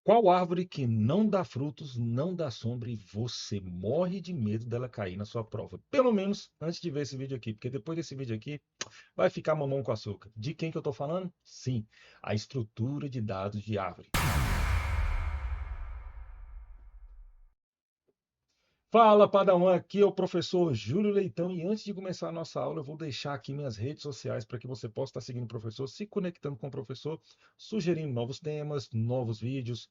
Qual árvore que não dá frutos, não dá sombra e você morre de medo dela cair na sua prova? Pelo menos antes de ver esse vídeo aqui, porque depois desse vídeo aqui vai ficar mamão com açúcar. De quem que eu estou falando? Sim, a estrutura de dados de árvore. Fala, Padawan, aqui é o professor Júlio Leitão e antes de começar a nossa aula eu vou deixar aqui minhas redes sociais para que você possa estar seguindo o professor, se conectando com o professor, sugerindo novos temas, novos vídeos,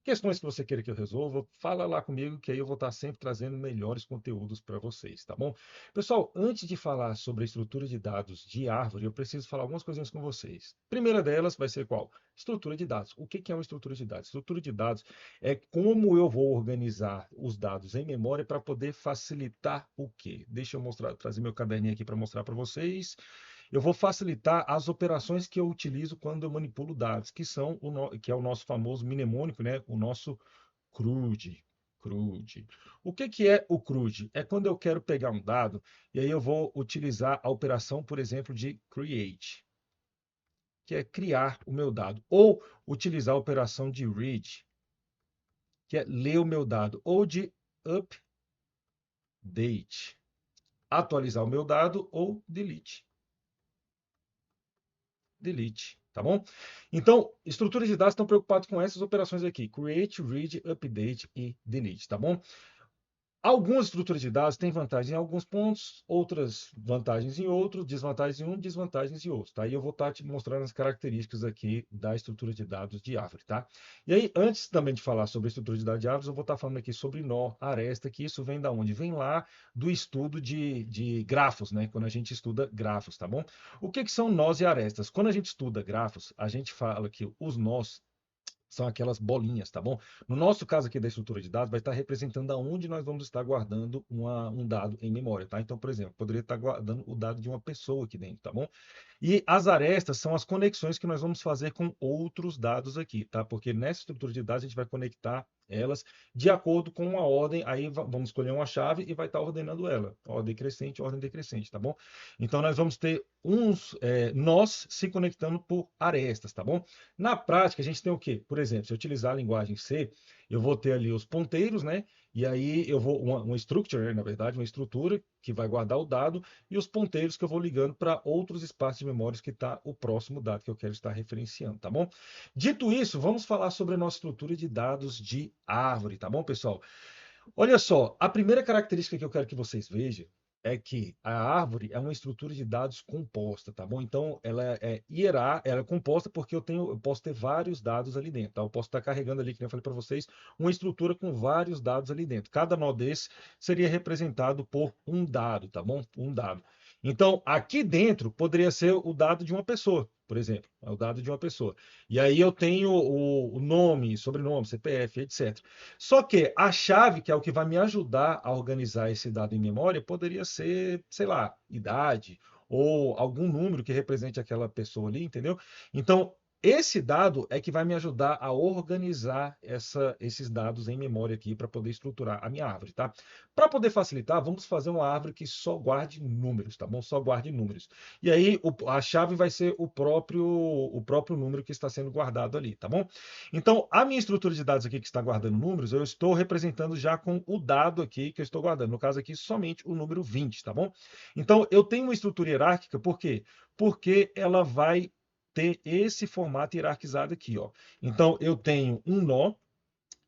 questões que você queira que eu resolva, fala lá comigo que aí eu vou estar sempre trazendo melhores conteúdos para vocês, tá bom? Pessoal, antes de falar sobre a estrutura de dados de árvore, eu preciso falar algumas coisinhas com vocês. Primeira delas vai ser qual? Estrutura de dados. O que é uma estrutura de dados? Estrutura de dados é como eu vou organizar os dados em memória para poder facilitar o quê? Deixa eu mostrar, trazer meu caderninho aqui para mostrar para vocês. Eu vou facilitar as operações que eu utilizo quando eu manipulo dados, que é o nosso famoso mnemônico, né? O nosso CRUD. CRUD. O que é o CRUD? É quando eu quero pegar um dado e aí eu vou utilizar a operação, por exemplo, de create, que é criar o meu dado, ou utilizar a operação de read, que é ler o meu dado, ou de update, atualizar o meu dado, ou delete. Delete, tá bom? Então, estruturas de dados estão preocupados com essas operações aqui: create, read, update e delete, tá bom? Algumas estruturas de dados têm vantagem em alguns pontos, outras vantagens em outros, desvantagens em um, desvantagens em outros, tá? E eu vou estar te mostrando as características aqui da estrutura de dados de árvore, tá? E aí, antes também de falar sobre a estrutura de dados de árvores, eu vou estar falando aqui sobre nó, aresta, que isso vem da onde? Vem lá do estudo de grafos, né? Quando a gente estuda grafos, tá bom? O que são nós e arestas? Quando a gente estuda grafos, a gente fala que os nós são aquelas bolinhas, tá bom? No nosso caso aqui da estrutura de dados, vai estar representando aonde nós vamos estar guardando um dado em memória, tá? Então, por exemplo, poderia estar guardando o dado de uma pessoa aqui dentro, tá bom? E as arestas são as conexões que nós vamos fazer com outros dados aqui, tá? Porque nessa estrutura de dados a gente vai conectar elas de acordo com uma ordem, aí vamos escolher uma chave e vai estar ordenando ela, ordem crescente, ordem decrescente, tá bom? Então nós vamos ter nós se conectando por arestas, tá bom? Na prática a gente tem o quê? Por exemplo, se eu utilizar a linguagem C, eu vou ter ali os ponteiros, né? E aí eu vou uma structure, né? Na verdade, uma estrutura que vai guardar o dado e os ponteiros que eu vou ligando para outros espaços de memória que está o próximo dado que eu quero estar referenciando, tá bom? Dito isso, vamos falar sobre a nossa estrutura de dados de árvore, tá bom, pessoal? Olha só, a primeira característica que eu quero que vocês vejam é que a árvore é uma estrutura de dados composta, tá bom? Então, ela é composta porque eu posso ter vários dados ali dentro, tá? Eu posso estar carregando ali, como eu falei para vocês, uma estrutura com vários dados ali dentro. Cada nó desse seria representado por um dado, tá bom? Um dado. Então, aqui dentro poderia ser o dado de uma pessoa, por exemplo, é o dado de uma pessoa. E aí eu tenho o nome, sobrenome, CPF, etc. Só que a chave, que é o que vai me ajudar a organizar esse dado em memória, poderia ser, sei lá, idade ou algum número que represente aquela pessoa ali, entendeu? Então, esse dado é que vai me ajudar a organizar esses dados em memória aqui para poder estruturar a minha árvore, tá? Para poder facilitar, vamos fazer uma árvore que só guarde números, tá bom? Só guarde números. E aí a chave vai ser o próprio número que está sendo guardado ali, tá bom? Então, a minha estrutura de dados aqui que está guardando números, eu estou representando já com o dado aqui que eu estou guardando. No caso aqui, somente o número 20, tá bom? Então, eu tenho uma estrutura hierárquica, por quê? Porque ela vai ter esse formato hierarquizado aqui, ó. Então, eu tenho um nó,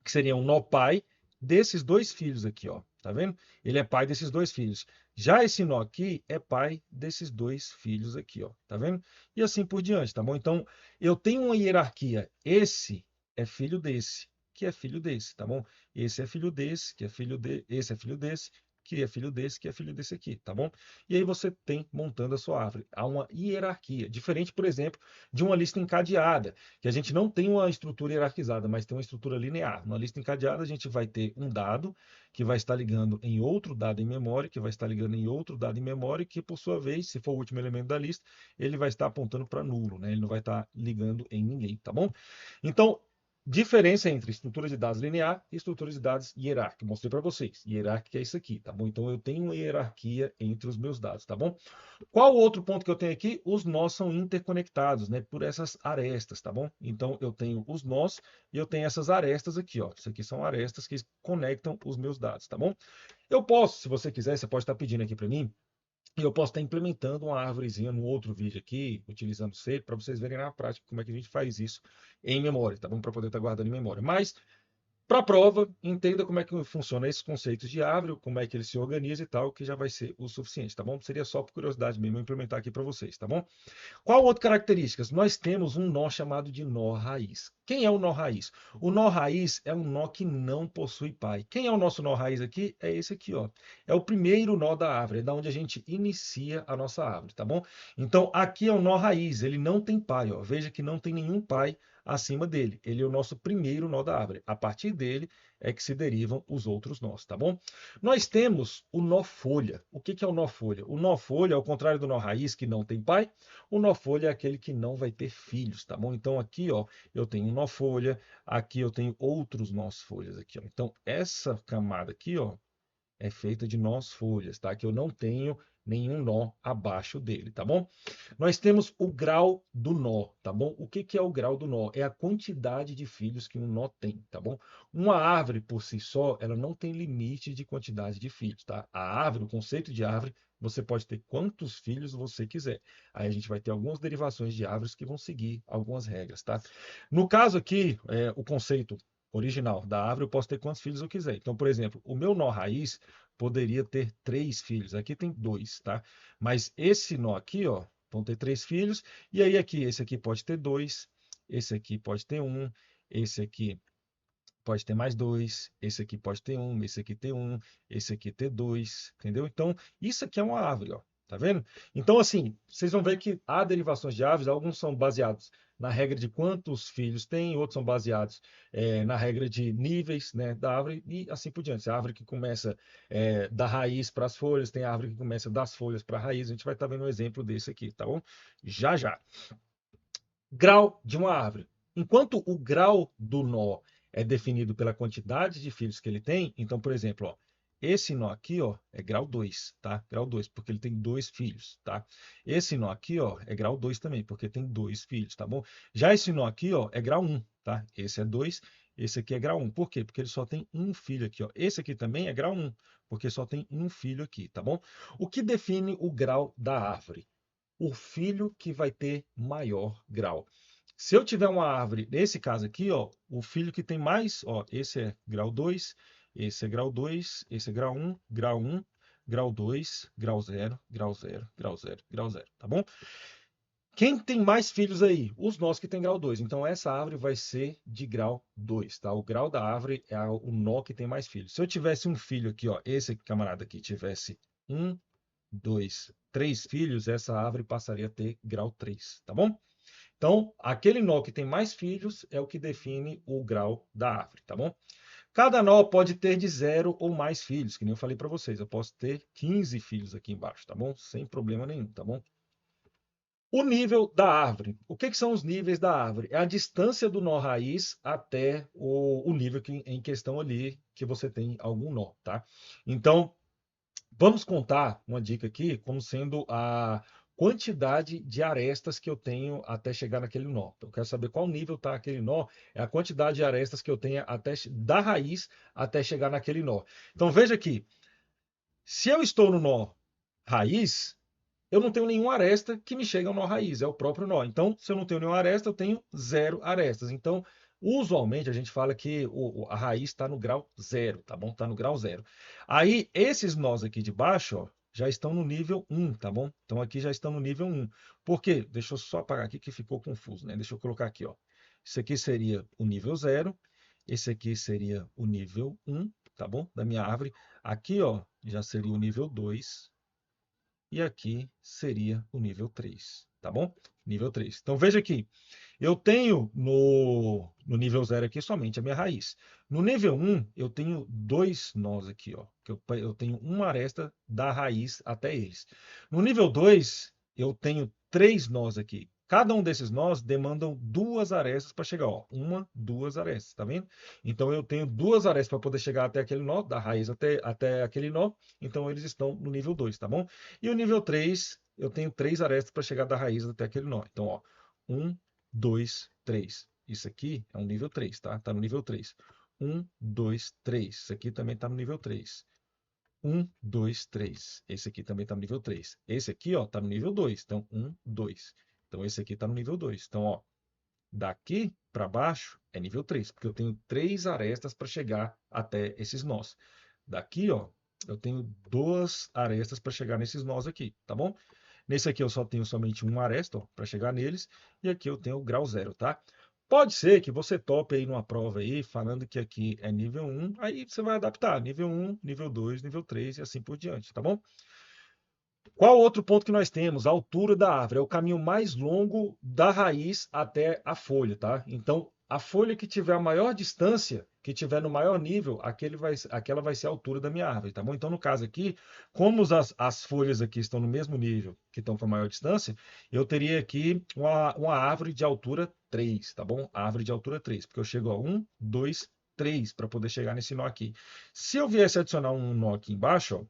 que seria um nó pai, desses dois filhos aqui, ó. Tá vendo? Ele é pai desses dois filhos. Já esse nó aqui é pai desses dois filhos aqui, ó. Tá vendo? E assim por diante, tá bom? Então, eu tenho uma hierarquia. Esse é filho desse, que é filho desse, tá bom? Esse é filho desse, que é filho de, esse é filho desse, que é filho desse, que é filho desse aqui, tá bom? E aí você tem montando a sua árvore. Há uma hierarquia, diferente, por exemplo, de uma lista encadeada, que a gente não tem uma estrutura hierarquizada, mas tem uma estrutura linear. Na lista encadeada, a gente vai ter um dado que vai estar ligando em outro dado em memória, que vai estar ligando em outro dado em memória, que por sua vez, se for o último elemento da lista, ele vai estar apontando para nulo, né? Ele não vai estar ligando em ninguém, tá bom? Então, Diferença entre estrutura de dados linear e estrutura de dados hierárquica. Mostrei para vocês. Hierárquica é isso aqui, tá bom? Então eu tenho uma hierarquia entre os meus dados, tá bom? Qual o outro ponto que eu tenho aqui? Os nós são interconectados, né? Por essas arestas, tá bom? Então eu tenho os nós e eu tenho essas arestas aqui, ó. Isso aqui são arestas que conectam os meus dados, tá bom? Eu posso, se você quiser, você pode estar pedindo aqui para mim. E eu posso estar implementando uma árvorezinha no outro vídeo aqui, utilizando C, para vocês verem na prática como é que a gente faz isso em memória, tá bom? Para poder estar guardando em memória. Mas para a prova, entenda como é que funciona esses conceitos de árvore, como é que ele se organiza e tal, que já vai ser o suficiente, tá bom? Seria só por curiosidade mesmo eu implementar aqui para vocês, tá bom? Qual outra característica? Nós temos um nó chamado de nó raiz. Quem é o nó raiz? O nó raiz é um nó que não possui pai. Quem é o nosso nó raiz aqui? É esse aqui, ó. É o primeiro nó da árvore, é da onde a gente inicia a nossa árvore, tá bom? Então, aqui é o nó raiz, ele não tem pai, ó. Veja que não tem nenhum pai acima dele. Ele é o nosso primeiro nó da árvore. A partir dele é que se derivam os outros nós, tá bom? Nós temos o nó folha. O que é o nó folha? O nó folha, ao contrário do nó raiz, que não tem pai, o nó folha é aquele que não vai ter filhos, tá bom? Então aqui, ó, eu tenho um nó folha, aqui eu tenho outros nós folhas aqui, ó. Então essa camada aqui, ó, é feita de nós folhas, tá? Que eu não tenho nenhum nó abaixo dele, tá bom? Nós temos o grau do nó, tá bom? O que que é o grau do nó? É a quantidade de filhos que um nó tem, tá bom? Uma árvore por si só, ela não tem limite de quantidade de filhos, tá? A árvore, o conceito de árvore, você pode ter quantos filhos você quiser. Aí a gente vai ter algumas derivações de árvores que vão seguir algumas regras, tá? No caso aqui, o conceito original da árvore, eu posso ter quantos filhos eu quiser. Então, por exemplo, o meu nó raiz poderia ter 3 filhos. Aqui tem 2, tá? Mas esse nó aqui, ó, vão ter 3 filhos. E aí aqui, esse aqui pode ter 2, esse aqui pode ter 1, esse aqui pode ter mais 2, esse aqui pode ter 1, esse aqui ter 1, esse aqui ter 2, entendeu? Então, isso aqui é uma árvore, ó. Tá vendo? Então, assim, vocês vão ver que há derivações de árvores, alguns são baseados na regra de quantos filhos tem, outros são baseados na regra de níveis, né, da árvore e assim por diante. A árvore que começa da raiz para as folhas, tem a árvore que começa das folhas para a raiz. A gente vai estar vendo um exemplo desse aqui, tá bom? Já já. Grau de uma árvore. Enquanto o grau do nó é definido pela quantidade de filhos que ele tem, então, por exemplo, ó, esse nó aqui, ó, é grau 2, tá? Grau 2, porque ele tem 2 filhos, tá? Esse nó aqui, ó, é grau 2 também, porque tem 2 filhos, tá bom? Já esse nó aqui, ó, é grau 1, tá? Esse é 2, esse aqui é grau 1. Por quê? Porque ele só tem um filho aqui, ó. Esse aqui também é grau 1, porque só tem um filho aqui, tá bom? O que define o grau da árvore? O filho que vai ter maior grau. Se eu tiver uma árvore, nesse caso aqui, ó, o filho que tem mais, ó, esse é grau 2, esse é grau 2, esse é grau 1, grau 1, grau 2, grau 0, grau 0, grau 0, grau 0, tá bom? Quem tem mais filhos aí? Os nós que tem grau 2. Então essa árvore vai ser de grau 2, tá? O grau da árvore é o nó que tem mais filhos. Se eu tivesse um filho aqui, ó, esse camarada aqui tivesse 1, 2, 3 filhos, essa árvore passaria a ter grau 3, tá bom? Então, aquele nó que tem mais filhos é o que define o grau da árvore, tá bom? Cada nó pode ter de 0 ou mais filhos, que nem eu falei para vocês. Eu posso ter 15 filhos aqui embaixo, tá bom? Sem problema nenhum, tá bom? O nível da árvore. O que são os níveis da árvore? É a distância do nó raiz até o nível em questão ali que você tem algum nó, tá? Então, vamos contar uma dica aqui como sendo a quantidade de arestas que eu tenho até chegar naquele nó. Eu quero saber qual nível está aquele nó, é a quantidade de arestas que eu tenho até da raiz até chegar naquele nó. Então veja aqui, se eu estou no nó raiz, eu não tenho nenhuma aresta que me chegue ao nó raiz, é o próprio nó. Então, se eu não tenho nenhuma aresta, eu tenho 0 arestas. Então, usualmente a gente fala que a raiz está no grau 0, tá bom? Está no grau 0. Aí, esses nós aqui de baixo, ó, já estão no nível 1, tá bom? Então, aqui já estão no nível 1. Por quê? Deixa eu só apagar aqui que ficou confuso, né? Deixa eu colocar aqui, ó. Isso aqui seria o nível 0, esse aqui seria o nível 1, tá bom? Da minha árvore. Aqui, ó, já seria o nível 2, e aqui seria o nível 3, tá bom? Nível 3. Então veja aqui, eu tenho no nível 0 aqui somente a minha raiz. No nível 1, eu tenho 2 nós aqui, ó, que eu tenho uma aresta da raiz até eles. No nível 2, eu tenho 3 nós aqui. Cada um desses nós demandam duas arestas para chegar, ó. Uma, duas arestas, tá vendo? Então eu tenho duas arestas para poder chegar até aquele nó, da raiz até aquele nó. Então eles estão no nível 2, tá bom? E o nível 3, eu tenho três arestas para chegar da raiz até aquele nó. Então, ó, um, dois, três. Isso aqui é um nível 3, tá? Tá no nível 3. Um, dois, três. Isso aqui também tá no nível 3. Um, dois, três. Esse aqui também está no nível 3. Esse aqui, ó, está no nível 2. Então, um, 2. Então, esse aqui está no nível 2. Então, ó, daqui para baixo é nível 3, porque eu tenho três arestas para chegar até esses nós. Daqui, ó, eu tenho duas arestas para chegar nesses nós aqui, tá bom? Nesse aqui eu só tenho somente uma aresta para chegar neles, e aqui eu tenho o grau 0, tá? Pode ser que você tope aí numa prova aí, falando que aqui é nível 1, aí você vai adaptar, nível 1, nível 2, nível 3 e assim por diante, tá bom? Qual outro ponto que nós temos? A altura da árvore. É o caminho mais longo da raiz até a folha, tá? Então, a folha que tiver a maior distância, que tiver no maior nível, aquela vai ser a altura da minha árvore, tá bom? Então, no caso aqui, como as folhas aqui estão no mesmo nível, que estão com a maior distância, eu teria aqui uma árvore de altura 3, tá bom? Árvore de altura 3, porque eu chego a 1, 2, 3 para poder chegar nesse nó aqui. Se eu viesse adicionar um nó aqui embaixo, ó,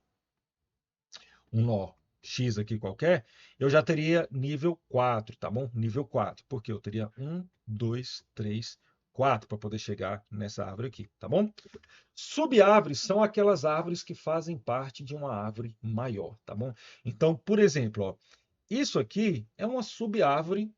um nó X aqui qualquer, eu já teria nível 4, tá bom? Nível 4, porque eu teria 1, 2, 3, 4 para poder chegar nessa árvore aqui, tá bom? Subárvores são aquelas árvores que fazem parte de uma árvore maior, tá bom? Então, por exemplo, ó, isso aqui é uma subárvore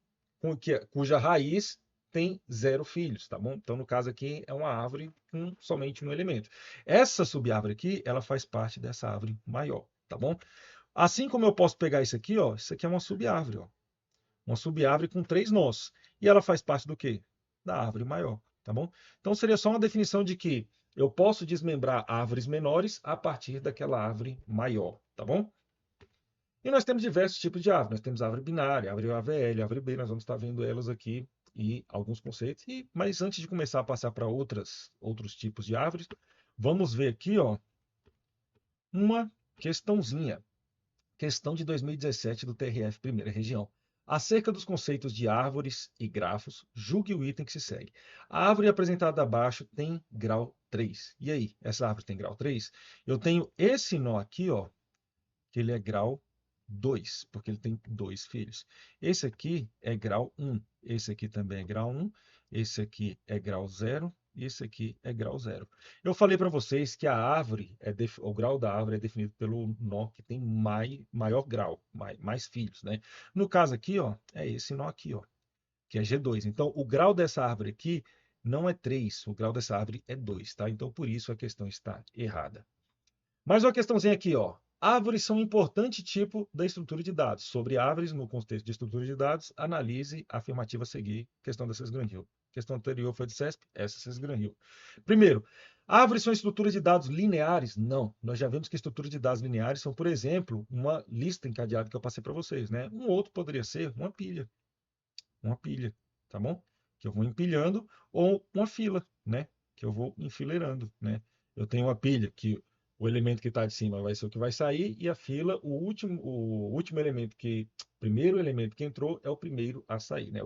cuja raiz tem 0 filhos, tá bom? Então, no caso aqui, é uma árvore com somente um elemento. Essa subárvore aqui, ela faz parte dessa árvore maior, tá bom? Assim como eu posso pegar isso aqui, ó, isso aqui é uma subárvore, ó, uma subárvore com três nós. E ela faz parte do quê? Da árvore maior, tá bom? Então seria só uma definição de que eu posso desmembrar árvores menores a partir daquela árvore maior, tá bom? E nós temos diversos tipos de árvore. Nós temos árvore binária, árvore AVL, árvore B, nós vamos estar vendo elas aqui e alguns conceitos. Mas antes de começar a passar para outros tipos de árvores, vamos ver aqui, ó, uma questãozinha. Questão de 2017 do TRF Primeira Região. Acerca dos conceitos de árvores e grafos, julgue o item que se segue. A árvore apresentada abaixo tem grau 3. E aí, essa árvore tem grau 3? Eu tenho esse nó aqui, ó, que ele é grau 2, porque ele tem dois filhos. Esse aqui é grau 1. Esse aqui também é grau 1. Esse aqui é grau 0. E esse aqui é grau 0. Eu falei para vocês que a árvore, o grau da árvore é definido pelo nó que tem maior grau, mais filhos, né? No caso aqui, ó, é esse nó aqui, ó, que é G2. Então, o grau dessa árvore aqui não é 3, o grau dessa árvore é 2, tá? Então, por isso a questão está errada. Mais uma questãozinha aqui, ó. Árvores são um importante tipo da estrutura de dados. Sobre árvores no contexto de estrutura de dados, analise a afirmativa a seguir. Questão da Cesgran-Hill. Questão anterior foi de CESP, essa Cesgran-Hill. Primeiro, árvores são estruturas de dados lineares? Não. Nós já vimos que estruturas de dados lineares são, por exemplo, uma lista encadeada que eu passei para vocês, né? Um outro poderia ser uma pilha, tá bom? Que eu vou empilhando, ou uma fila, né? Que eu vou enfileirando, né? Eu tenho uma pilha que o elemento que está de cima vai ser o que vai sair, e a fila, o último elemento primeiro elemento que entrou é o primeiro a sair, né?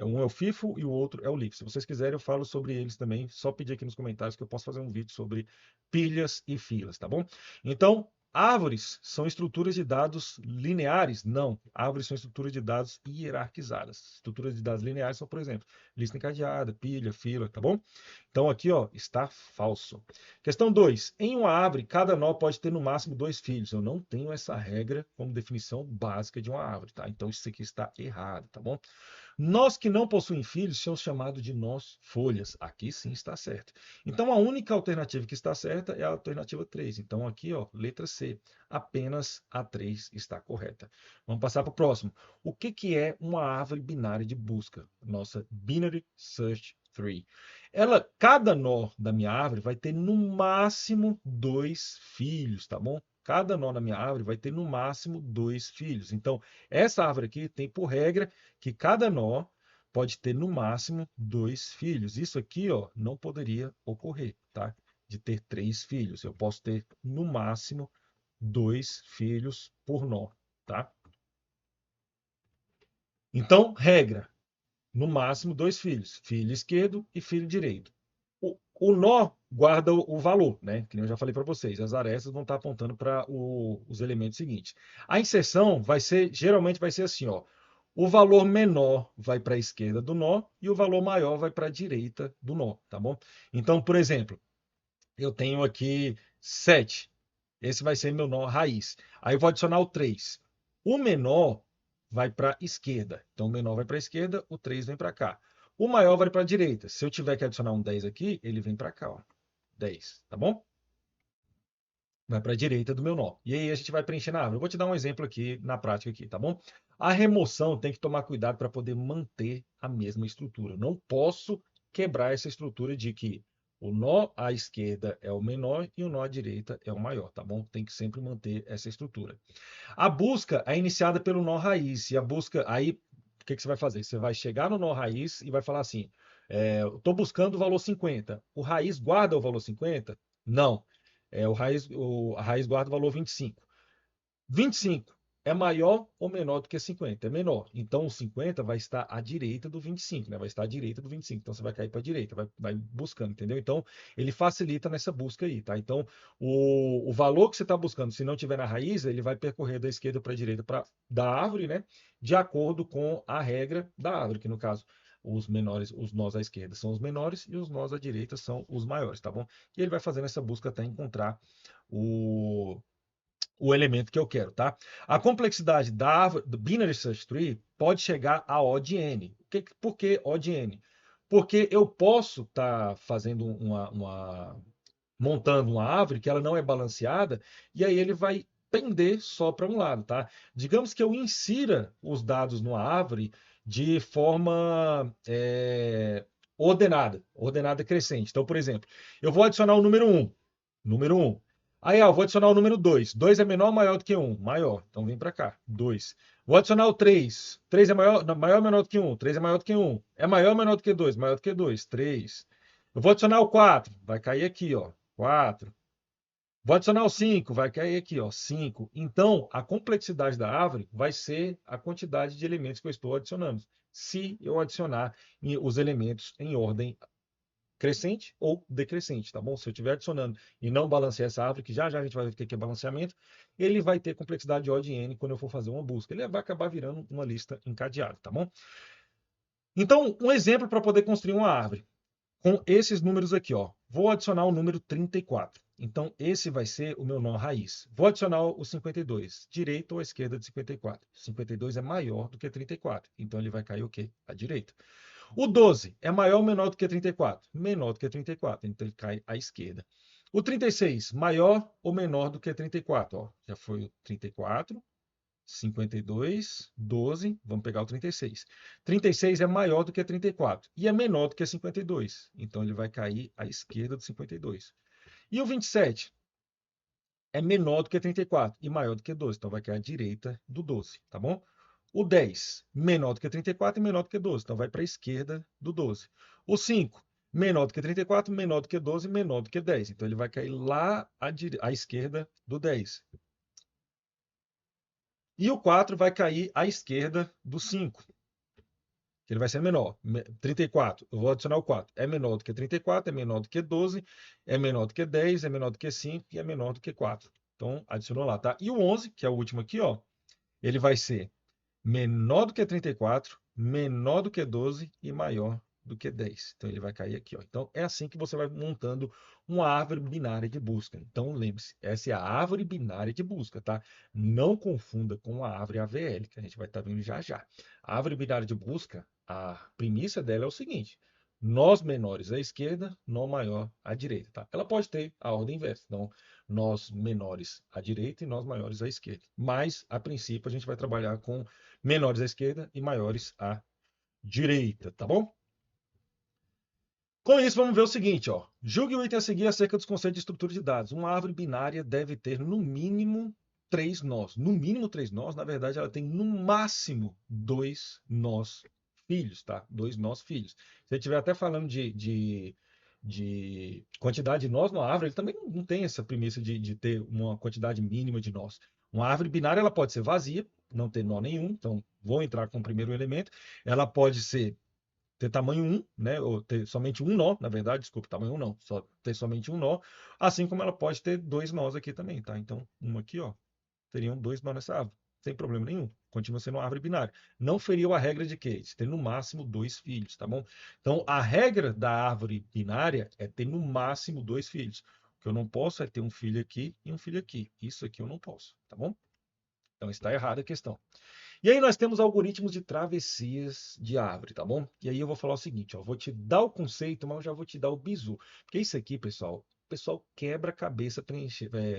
Um é o FIFO e o outro é o LIFO. Se vocês quiserem, eu falo sobre eles também. Só pedir aqui nos comentários que eu posso fazer um vídeo sobre pilhas e filas, tá bom? Então, árvores são estruturas de dados lineares? Não. Árvores são estruturas de dados hierarquizadas. Estruturas de dados lineares são, por exemplo, lista encadeada, pilha, fila, tá bom? Então aqui, ó, está falso. Questão 2. Em uma árvore, cada nó pode ter no máximo 2 filhos. Eu não tenho essa regra como definição básica de uma árvore, tá? Então isso aqui está errado, tá bom? Nós que não possuem filhos são chamados de nós folhas. Aqui sim está certo. Então a única alternativa que está certa é a alternativa 3. Então aqui, ó, letra C. Apenas a 3 está correta. Vamos passar para o próximo. O que é uma árvore binária de busca? Nossa Binary Search Tree. Cada nó da minha árvore vai ter no máximo 2 filhos, tá bom? Cada nó da minha árvore vai ter no máximo 2 filhos. Então, essa árvore aqui tem por regra que cada nó pode ter no máximo 2 filhos. Isso aqui, ó, não poderia ocorrer, tá? De ter 3 filhos. Eu posso ter no máximo 2 filhos por nó, tá? Então, regra, no máximo dois filhos, filho esquerdo e filho direito. O nó guarda o valor, né? Que nem eu já falei para vocês, as arestas vão estar apontando para os elementos seguintes. A inserção vai ser, geralmente vai ser assim, ó. O valor menor vai para a esquerda do nó e o valor maior vai para a direita do nó, tá bom? Então, por exemplo, eu tenho aqui 7. Esse vai ser meu nó raiz. Aí eu vou adicionar o 3. O menor vai para a esquerda. Então o menor vai para a esquerda, o 3 vem para cá. O maior vai para a direita. Se eu tiver que adicionar um 10 aqui, ele vem para cá, ó. 10, tá bom? Vai para a direita do meu nó. E aí a gente vai preencher na árvore. Eu vou te dar um exemplo aqui na prática aqui, tá bom? A remoção tem que tomar cuidado para poder manter a mesma estrutura. Não posso quebrar essa estrutura de que o nó à esquerda é o menor e o nó à direita é o maior, tá bom? Tem que sempre manter essa estrutura. A busca é iniciada pelo nó raiz. E a busca, aí, o que que você vai fazer? Você vai chegar no nó raiz e vai falar assim: estou buscando o valor 50. O raiz guarda o valor 50? Não. A raiz guarda o valor 25. 25 é maior ou menor do que 50? É menor. Então, o 50 vai estar à direita do 25, né? Vai estar à direita do 25. Então, você vai cair para a direita, vai buscando, entendeu? Então, ele facilita nessa busca aí, tá? Então, o valor que você está buscando, se não tiver na raiz, ele vai percorrer da esquerda para a direita da árvore, né? De acordo com a regra da árvore, que no caso, os menores, os nós à esquerda são os menores e os nós à direita são os maiores, tá bom? E ele vai fazendo essa busca até encontrar o o elemento que eu quero, tá? A complexidade da árvore, do Binary Search Tree pode chegar a O de N. Por que O de N? Porque eu posso estar fazendo montando uma árvore que ela não é balanceada e aí ele vai pender só para um lado, tá? Digamos que eu insira os dados numa árvore de forma ordenada crescente. Então, por exemplo, eu vou adicionar o número 1. Número 1. Aí, eu vou adicionar o número 2. 2 é menor ou maior do que 1? Maior. Então vem para cá. 2. Vou adicionar o 3. 3 é maior, não, maior ou menor do que 1? 3 é maior do que 1. É maior ou menor do que 2? Maior do que 2. 3. Eu vou adicionar o 4. Vai cair aqui, ó. 4. Vou adicionar o 5. Vai cair aqui, ó. 5. Então, a complexidade da árvore vai ser a quantidade de elementos que eu estou adicionando. Se eu adicionar os elementos em ordem crescente ou decrescente, tá bom? Se eu estiver adicionando e não balancear essa árvore, que já já a gente vai ver o que é balanceamento, ele vai ter complexidade de O de N quando eu for fazer uma busca. Ele vai acabar virando uma lista encadeada, tá bom? Então, um exemplo para poder construir uma árvore com esses números aqui, ó. Vou adicionar o número 34. Então, esse vai ser o meu nó raiz. Vou adicionar o 52, direita ou esquerda de 54. 52 é maior do que 34, então ele vai cair o quê? À direita. O 12 é maior ou menor do que 34? Menor do que 34, então ele cai à esquerda. O 36, maior ou menor do que 34? Ó, já foi o 34, 52, 12, vamos pegar o 36. 36 é maior do que 34 e é menor do que 52, então ele vai cair à esquerda do 52. E o 27 é menor do que 34 e maior do que 12, então vai cair à direita do 12, tá bom? O 10, menor do que 34 e menor do que 12, então vai para a esquerda do 12. O 5, menor do que 34, menor do que 12, menor do que 10, então ele vai cair lá à esquerda do 10. E o 4 vai cair à esquerda do 5, que ele vai ser menor. 34, eu vou adicionar o 4. É menor do que 34, é menor do que 12, é menor do que 10, é menor do que 5 e é menor do que 4. Então, adicionou lá, tá? E o 11, que é o último aqui, ó, ele vai ser menor do que 34, menor do que 12 e maior do que 10. Então ele vai cair aqui, ó. Então é assim que você vai montando uma árvore binária de busca. Então lembre-se, essa é a árvore binária de busca, tá? Não confunda com a árvore AVL, que a gente vai estar vendo já já. A árvore binária de busca, a premissa dela é o seguinte: nós menores à esquerda, nó maior à direita, tá? Ela pode ter a ordem inversa. Então, nós menores à direita e nós maiores à esquerda. Mas, a princípio, a gente vai trabalhar com menores à esquerda e maiores à direita, tá bom? Com isso, vamos ver o seguinte, ó. Julgue o item a seguir acerca dos conceitos de estrutura de dados. Uma árvore binária deve ter no mínimo 3 nós. No mínimo 3 nós, na verdade, ela tem no máximo 2 nós filhos, tá? 2 nós filhos. Se você estiver até falando de quantidade de nós numa árvore, ele também não tem essa premissa de ter uma quantidade mínima de nós. Uma árvore binária ela pode ser vazia, não ter nó nenhum, então vou entrar com o primeiro elemento. Ela pode ter tamanho 1, né? Ou ter somente um nó, na verdade, desculpa, tamanho 1 não, só ter somente um nó, assim como ela pode ter dois nós aqui também, tá? Então, um aqui, ó, teriam dois nós nessa árvore, sem problema nenhum. Continua sendo uma árvore binária. Não feriu a regra de que? De ter no máximo dois filhos, tá bom? Então, a regra da árvore binária é ter no máximo dois filhos. O que eu não posso é ter um filho aqui e um filho aqui. Isso aqui eu não posso, tá bom? Então, está errada a questão. E aí nós temos algoritmos de travessias de árvore, tá bom? E aí eu vou falar o seguinte, ó, vou te dar o conceito, mas eu já vou te dar o bizu. Porque isso aqui, pessoal, o pessoal quebra a cabeça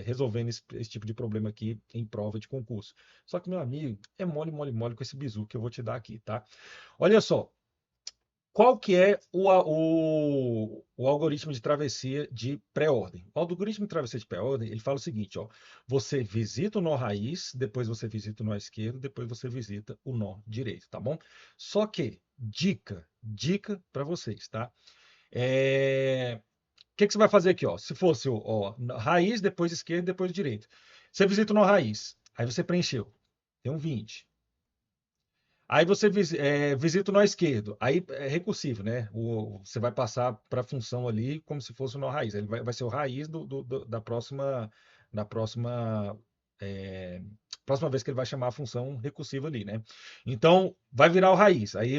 resolvendo esse tipo de problema aqui em prova de concurso. Só que, meu amigo, é mole, mole, mole com esse bizu que eu vou te dar aqui, tá? Olha só, qual que é o algoritmo de travessia de pré-ordem? O algoritmo de travessia de pré-ordem, ele fala o seguinte, ó, você visita o nó raiz, depois você visita o nó esquerdo, depois você visita o nó direito, tá bom? Só que, dica para vocês, tá? O que que você vai fazer aqui, ó? Se fosse ó, raiz, depois esquerdo, depois direito. Você visita o nó raiz, aí você preencheu, tem um 20. Aí você visita o nó esquerdo. Aí é recursivo, né? Você vai passar para a função ali como se fosse o nó raiz. Ele vai ser o raiz da é, próxima vez que ele vai chamar a função recursiva ali, né? Então, vai virar o raiz. Aí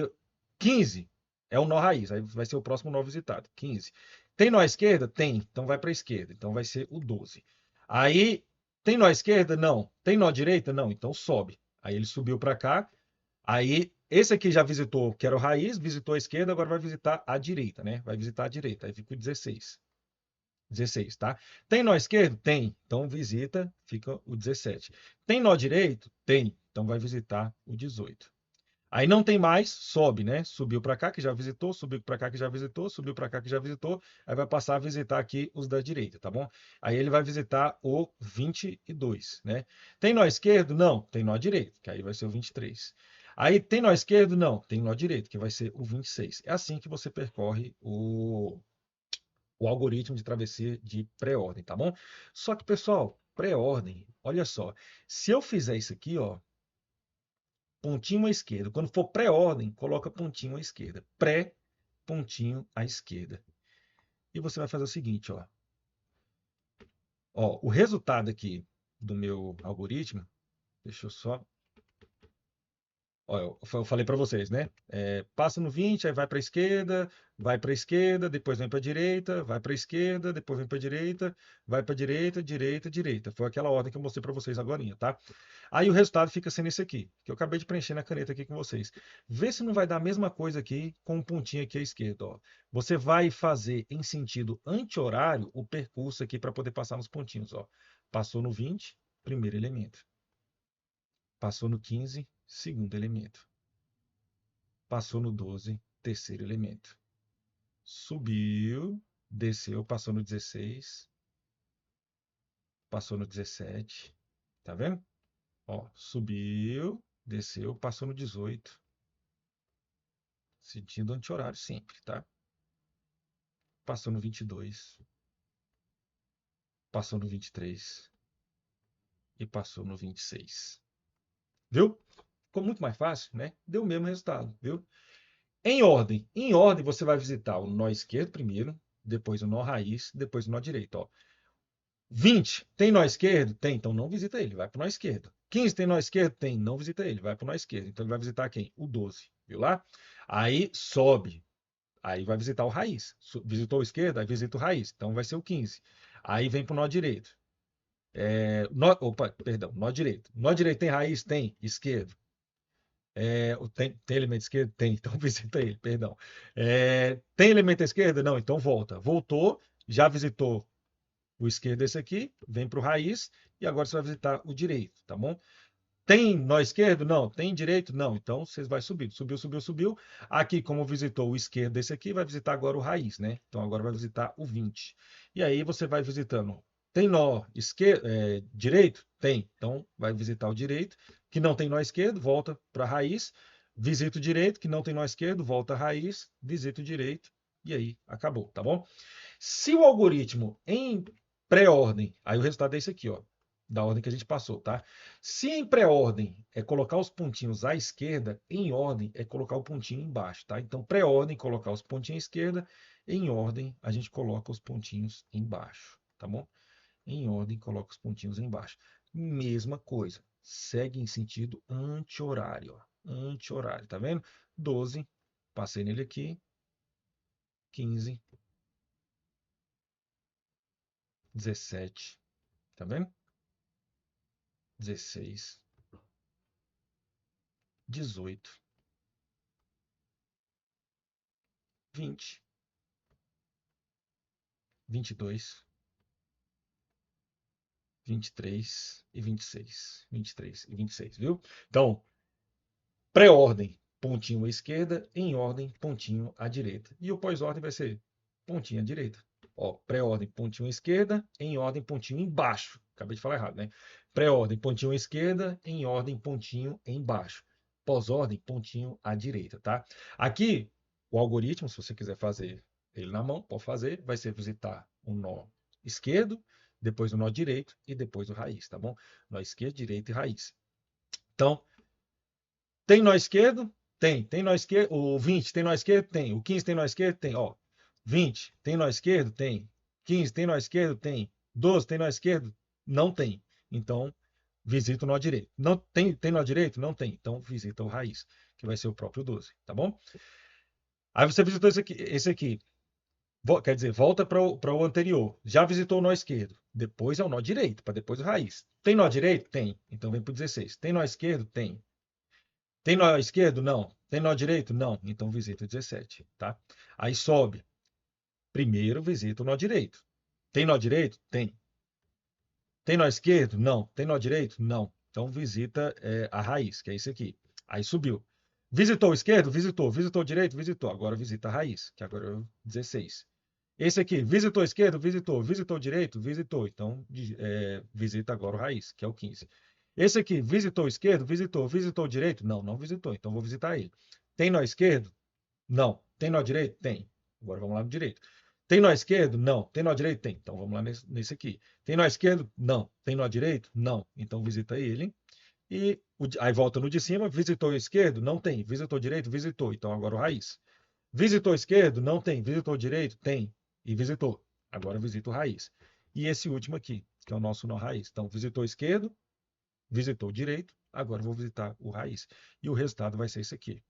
15 é o nó raiz. Aí vai ser o próximo nó visitado. 15. Tem nó à esquerda? Tem. Então vai para a esquerda. Então vai ser o 12. Aí, tem nó à esquerda? Não. Tem nó à direita? Não. Então sobe. Aí ele subiu para cá. Aí, esse aqui já visitou, que era o raiz, visitou a esquerda, agora vai visitar a direita, né? Vai visitar a direita, aí fica o 16. 16, tá? Tem nó esquerdo? Tem. Então visita, fica o 17. Tem nó direito? Tem. Então vai visitar o 18. Aí não tem mais, sobe, né? Subiu para cá que já visitou, subiu para cá que já visitou, subiu para cá que já visitou, aí vai passar a visitar aqui os da direita, tá bom? Aí ele vai visitar o 22, né? Tem nó esquerdo? Não, tem nó direito, que aí vai ser o 23. Aí tem nó esquerdo? Não, tem nó direito, que vai ser o 26. É assim que você percorre o algoritmo de travessia de pré-ordem, tá bom? Só que, pessoal, pré-ordem, olha só, se eu fizer isso aqui, ó, pontinho à esquerda. Quando for pré-ordem, coloca pontinho à esquerda. Pré, pontinho à esquerda. E você vai fazer o seguinte, ó. Ó, o resultado aqui do meu algoritmo, deixa eu só. Ó, eu falei para vocês, né? Passa no 20, aí vai para a esquerda, depois vem para a direita, vai para a esquerda, depois vem para a direita, vai para a direita, direita, direita. Foi aquela ordem que eu mostrei para vocês agora, tá? Aí o resultado fica sendo esse aqui, que eu acabei de preencher na caneta aqui com vocês. Vê se não vai dar a mesma coisa aqui com um pontinho aqui à esquerda, ó. Você vai fazer em sentido anti-horário o percurso aqui para poder passar nos pontinhos, ó. Passou no 20, primeiro elemento. Passou no 15, segundo elemento. Passou no 12, terceiro elemento. Subiu, desceu, passou no 16, passou no 17. Tá vendo? Ó, subiu, desceu, passou no 18. Sentido anti-horário sempre, tá? Passou no 22. Passou no 23. E passou no 26. Viu? Ficou muito mais fácil, né? Deu o mesmo resultado, viu? Em ordem. Em ordem, você vai visitar o nó esquerdo primeiro, depois o nó raiz, depois o nó direito, ó. 20, tem nó esquerdo? Tem, então não visita ele, vai para o nó esquerdo. 15, tem nó esquerdo? Tem, não visita ele, vai para o nó esquerdo. Então ele vai visitar quem? O 12, viu lá? Aí sobe, aí vai visitar o raiz. Visitou o esquerdo, aí visita o raiz, então vai ser o 15. Aí vem para o nó direito. Opa, perdão, nó direito. Nó direito tem raiz? Tem, esquerdo. Tem elemento esquerdo? Tem, então visita ele, perdão. Tem elemento esquerdo? Não, então volta. Voltou, já visitou o esquerdo é esse aqui, vem para o raiz, e agora você vai visitar o direito, tá bom? Tem nó esquerdo? Não. Tem direito? Não. Então, você vai subindo. Subiu, subiu, subiu. Aqui, como visitou o esquerdo esse aqui, vai visitar agora o raiz, né? Então, agora vai visitar o 20. E aí, você vai visitando. Tem nó direito? Tem. Então, vai visitar o direito. Que não tem nó esquerdo, volta para a raiz. Visita o direito, que não tem nó esquerdo, volta à raiz. Visita o direito. E aí, acabou, tá bom? Se o algoritmo em pré-ordem, aí o resultado é esse aqui, ó. da ordem que a gente passou, tá? Se em pré-ordem é colocar os pontinhos à esquerda, em ordem é colocar o pontinho embaixo, tá? Então, pré-ordem, colocar os pontinhos à esquerda, em ordem, a gente coloca os pontinhos embaixo, tá bom? Em ordem, coloca os pontinhos embaixo. Mesma coisa, segue em sentido anti-horário, ó. Anti-horário, tá vendo? 12, passei nele aqui, 15, 17, tá vendo? 16, 18, 20, 22, 23 e 26. 23 e 26, viu? Então, pré-ordem, pontinho à esquerda, em ordem, pontinho à direita. E o pós-ordem vai ser pontinho à direita. Ó, pré-ordem, pontinho à esquerda, em ordem, pontinho embaixo. Acabei de falar errado, né? Pré-ordem, pontinho à esquerda, em ordem, pontinho embaixo. Pós-ordem, pontinho à direita, tá? Aqui, o algoritmo, se você quiser fazer ele na mão, pode fazer, vai ser visitar o nó esquerdo, depois o nó direito e depois o raiz, tá bom? Nó esquerdo, direito e raiz. Então, tem nó esquerdo? Tem. Tem nó esquerdo? O 20 tem nó esquerdo? Tem. O 15 tem nó esquerdo? Tem. Ó, 20 tem nó esquerdo? Tem. 15 tem nó esquerdo? Tem. 12 tem nó esquerdo? Não tem. Então, visita o nó direito. Não tem, tem nó direito? Não tem. Então, visita o raiz, que vai ser o próprio 12, tá bom? Aí você visitou esse aqui. Quer dizer, volta para o anterior. Já visitou o nó esquerdo. Depois é o nó direito, para depois o raiz. Tem nó direito? Tem. Então vem para o 16. Tem nó esquerdo? Tem. Tem nó esquerdo? Não. Tem nó direito? Não. Então visita o 17, tá? Aí sobe. Primeiro visita o nó direito. Tem nó direito? Tem. Tem nó esquerdo? Não. Tem nó direito? Não. Então visita a raiz, que é isso aqui. Aí subiu. Visitou o esquerdo? Visitou. Visitou o direito? Visitou. Agora visita a raiz, que agora é o 16. Esse aqui, visitou o esquerdo? Visitou. Visitou o direito? Visitou. Então visita agora o raiz, que é o 15. Esse aqui, visitou o esquerdo? Visitou. Visitou o direito? Não, não visitou. Então vou visitar ele. Tem nó esquerdo? Não. Tem nó direito? Tem. Agora vamos lá no direito. Tem nó esquerdo? Não. Tem nó direito? Tem. Então vamos lá nesse aqui. Tem nó esquerdo? Não. Tem nó direito? Não. Então visita ele. E aí volta no de cima. Visitou o esquerdo? Não tem. Visitou o direito? Visitou. Então agora o raiz. Visitou o esquerdo? Não tem. Visitou o direito? Tem. E visitou. Agora visita o raiz. E esse último aqui, que é o nosso nó raiz. Então visitou o esquerdo, visitou o direito, agora vou visitar o raiz. E o resultado vai ser esse aqui.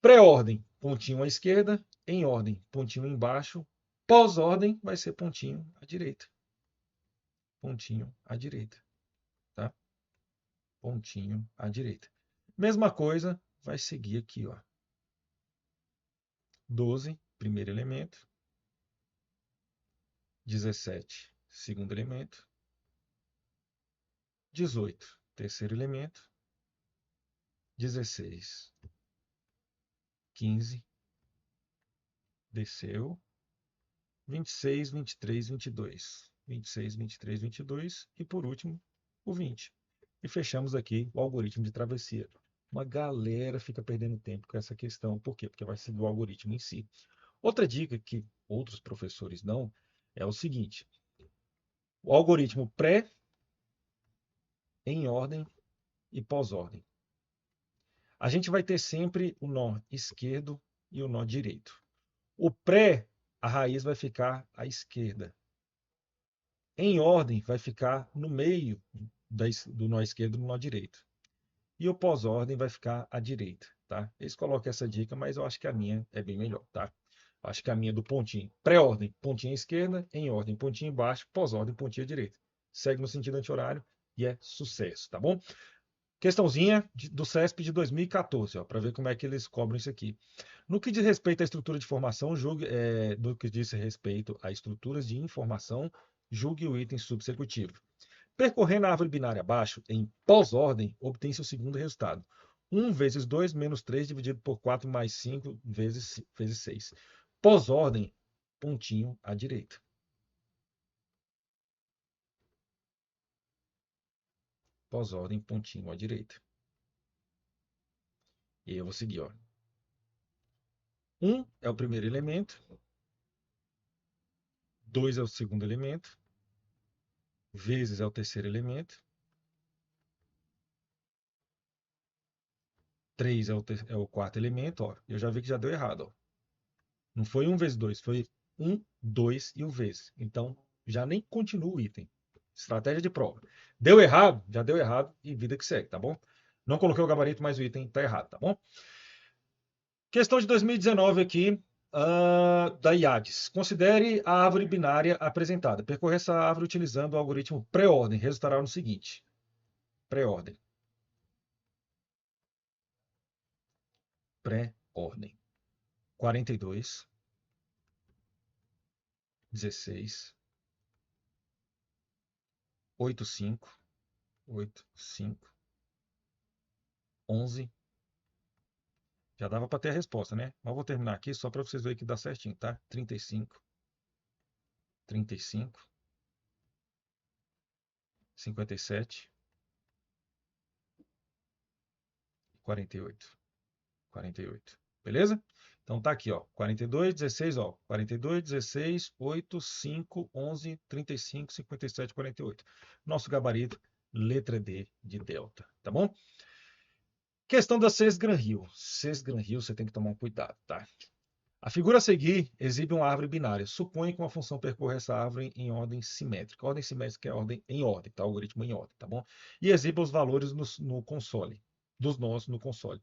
Pré-ordem, pontinho à esquerda. Em ordem, pontinho embaixo. Pós-ordem, vai ser pontinho à direita. Pontinho à direita. Tá? Pontinho à direita. Mesma coisa, vai seguir aqui, ó. 12, primeiro elemento. 17, segundo elemento. 18, terceiro elemento. 16, 15, desceu. 26, 23, 22. 26, 23, 22 e por último o 20. E fechamos aqui o algoritmo de travessia. Uma galera fica perdendo tempo com essa questão. Por quê? Porque vai seguir o algoritmo em si. Outra dica que outros professores dão é o seguinte: o algoritmo pré, em ordem e pós-ordem. A gente vai ter sempre o nó esquerdo e o nó direito. O pré, a raiz vai ficar à esquerda. Em ordem, vai ficar no meio do nó esquerdo e do nó direito. E o pós-ordem vai ficar à direita, tá? Eles colocam essa dica, mas eu acho que a minha é bem melhor, tá? Acho que a minha é do pontinho. Pré-ordem, pontinho à esquerda. Em ordem, pontinho embaixo. Pós-ordem, pontinho à direita. Segue no sentido anti-horário e é sucesso, tá bom? Questãozinha do CESP de 2014, para ver como é que eles cobram isso aqui. No que diz respeito à estrutura de informação, no que diz respeito a estruturas de informação, julgue o item subsecutivo. Percorrendo a árvore binária abaixo, em pós-ordem, obtém-se o segundo resultado. 1 vezes 2 menos 3 dividido por 4 mais 5 vezes 6. Pós-ordem, pontinho à direita. Pós-ordem, pontinho à direita. E aí eu vou seguir, ó. 1 é o primeiro elemento. 2 é o segundo elemento. vezes é o terceiro elemento, 3 é o quarto elemento, ó. Eu já vi que já deu errado, ó. Não foi 1 vezes 2, foi 1, 2 e o vezes. Então, já nem continua o item. Estratégia de prova. Deu errado? Já deu errado e vida que segue, tá bom? Não coloquei o gabarito, mas o item tá errado, tá bom? Questão de 2019 aqui, da IADES. Considere a árvore binária apresentada. Percorra essa árvore utilizando o algoritmo pré-ordem. Resultará no seguinte. Pré-ordem. Pré-ordem. 42, 16, 8, 5, 8, 5, 11. Já dava para ter a resposta, né? Mas vou terminar aqui só para vocês verem que dá certinho, tá? 35, 35, 57, 48. 48. Beleza? Então tá aqui, ó. 42, 16, ó. 42, 16, 8, 5, 11, 35, 57, 48. Nosso gabarito, letra D de delta, tá bom? Questão da Sesgran-Hill. Sesgran-Hill você tem que tomar um cuidado, tá? A figura a seguir exibe uma árvore binária. Suponha que uma função percorra essa árvore em ordem simétrica. Ordem simétrica é ordem em ordem, tá? O algoritmo em ordem, tá bom? E exiba os valores no console, dos nós no console.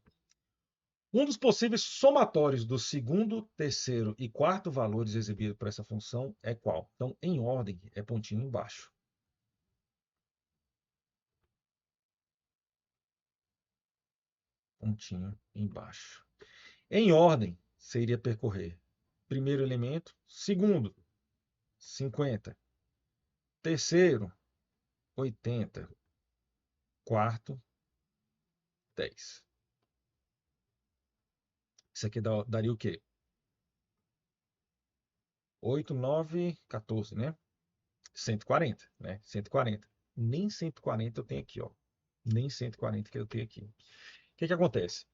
Um dos possíveis somatórios do segundo, terceiro e quarto valores exibidos por essa função é qual? Então, em ordem, é pontinho embaixo. Pontinho embaixo. Em ordem, você iria percorrer primeiro elemento, segundo, 50, terceiro, 80, quarto, 10. Isso aqui daria o quê? 8, 9, 14, né? 140, né? 140. Nem 140 eu tenho aqui, ó. Nem 140 que eu tenho aqui. O que que acontece?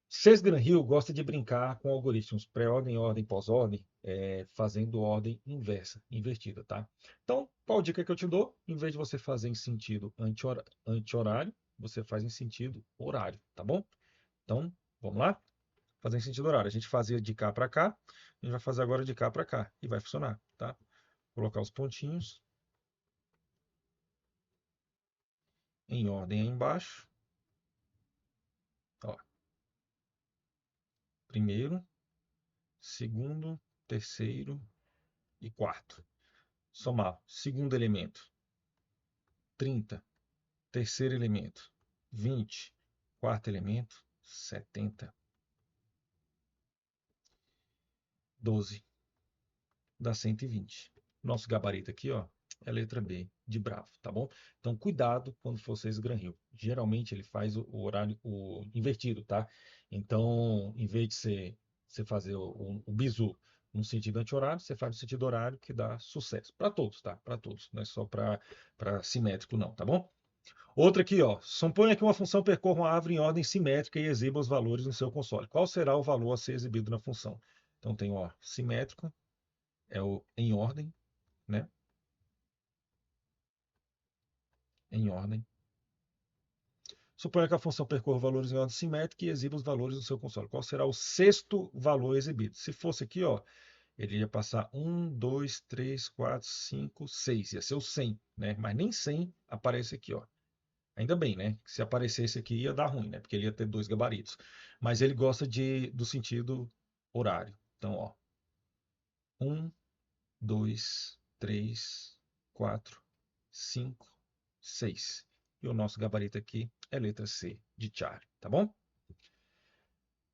Sesgran-Hill gosta de brincar com algoritmos pré-ordem, ordem, pós-ordem, fazendo ordem inversa, invertida, tá? Então, qual dica que eu te dou? Em vez de você fazer em sentido anti-horário, você faz em sentido horário, tá bom? Então, vamos lá? Fazer em sentido horário. A gente fazia de cá para cá, a gente vai fazer agora de cá para cá e vai funcionar, tá? Colocar os pontinhos em ordem aí embaixo. Ó, primeiro, segundo, terceiro e quarto. Somar. Segundo elemento, 30. Terceiro elemento, 20. Quarto elemento, 70. 12. Dá 120. Nosso gabarito aqui, ó, é a letra B, de bravo, tá bom? Então, cuidado quando for Sesgran-Hill. Geralmente, ele faz o horário invertido, tá? Então, em vez de você fazer o bizu no sentido anti-horário, você faz no sentido horário, que dá sucesso. Para todos, tá? Para todos. Não é só para simétrico, não, tá bom? Outra aqui, ó. Suponha que uma função percorra uma árvore em ordem simétrica e exiba os valores no seu console. Qual será o valor a ser exibido na função? Então, tem, ó, simétrico, é o em ordem, né? Em ordem. Suponha que a função percorra valores em ordem simétrica e exiba os valores no seu console. Qual será o sexto valor exibido? Se fosse aqui, ó, ele ia passar 1, 2, 3, 4, 5, 6. Ia ser o 100, né? Mas nem 100 aparece aqui, ó. Ainda bem, né? Se aparecesse aqui ia dar ruim, né? Porque ele ia ter dois gabaritos. Mas ele gosta do sentido horário. Então, ó. 1, 2, 3, 4, 5, 6. E o nosso gabarito aqui é letra C, de Charlie, tá bom?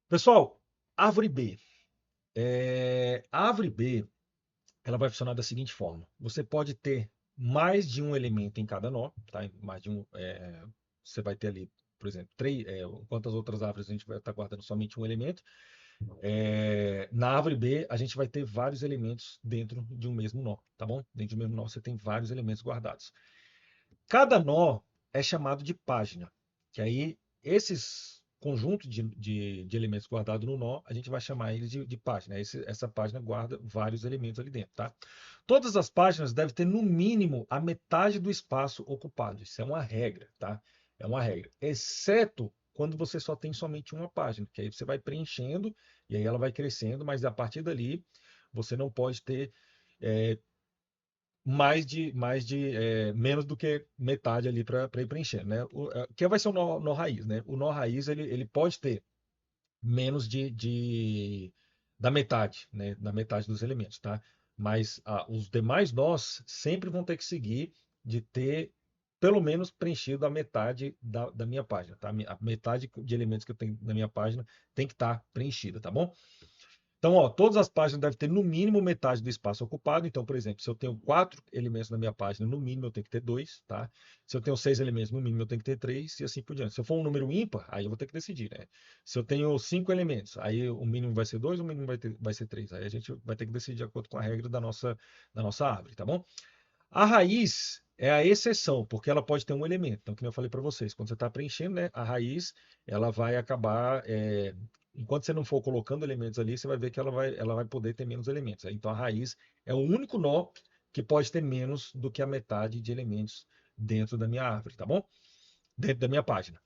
Pessoal, árvore B. A árvore B, ela vai funcionar da seguinte forma. Você pode ter mais de um elemento em cada nó, tá? Mais de um, você vai ter ali, por exemplo, quantas outras árvores a gente vai estar guardando somente um elemento. Na árvore B, a gente vai ter vários elementos dentro de um mesmo nó, tá bom? Dentro de um mesmo nó você tem vários elementos guardados. Cada nó é chamado de página, que aí esses conjunto de elementos guardados no nó, a gente vai chamar ele de página. Essa página guarda vários elementos ali dentro, tá? Todas as páginas devem ter no mínimo a metade do espaço ocupado. Isso é uma regra, tá? É uma regra. Exceto quando você só tem somente uma página, que aí você vai preenchendo e aí ela vai crescendo, mas a partir dali você não pode ter é, menos do que metade ali para ir preenchendo, né? Que vai ser o nó raiz, né? O nó raiz ele pode ter menos da metade, né? Da metade dos elementos, tá? Mas os demais nós sempre vão ter que seguir de ter pelo menos preenchido a metade da minha página, tá? A metade de elementos que eu tenho na minha página tem que estar preenchida, tá bom? Então, ó, todas as páginas devem ter no mínimo metade do espaço ocupado. Então, por exemplo, se eu tenho 4 elementos na minha página, no mínimo eu tenho que ter 2, tá? Se eu tenho 6 elementos, no mínimo eu tenho que ter 3 e assim por diante. Se eu for um número ímpar, aí eu vou ter que decidir, né? Se eu tenho 5 elementos, aí o mínimo vai ser 2, o mínimo vai ser 3. Aí a gente vai ter que decidir de acordo com a regra da nossa árvore, tá bom? A raiz é a exceção, porque ela pode ter um elemento. Então, como eu falei para vocês, quando você está preenchendo, né, a raiz, ela vai acabar. Enquanto você não for colocando elementos ali, você vai ver que ela vai poder ter menos elementos. Então, a raiz é o único nó que pode ter menos do que a metade de elementos dentro da minha árvore, tá bom? Dentro da minha página.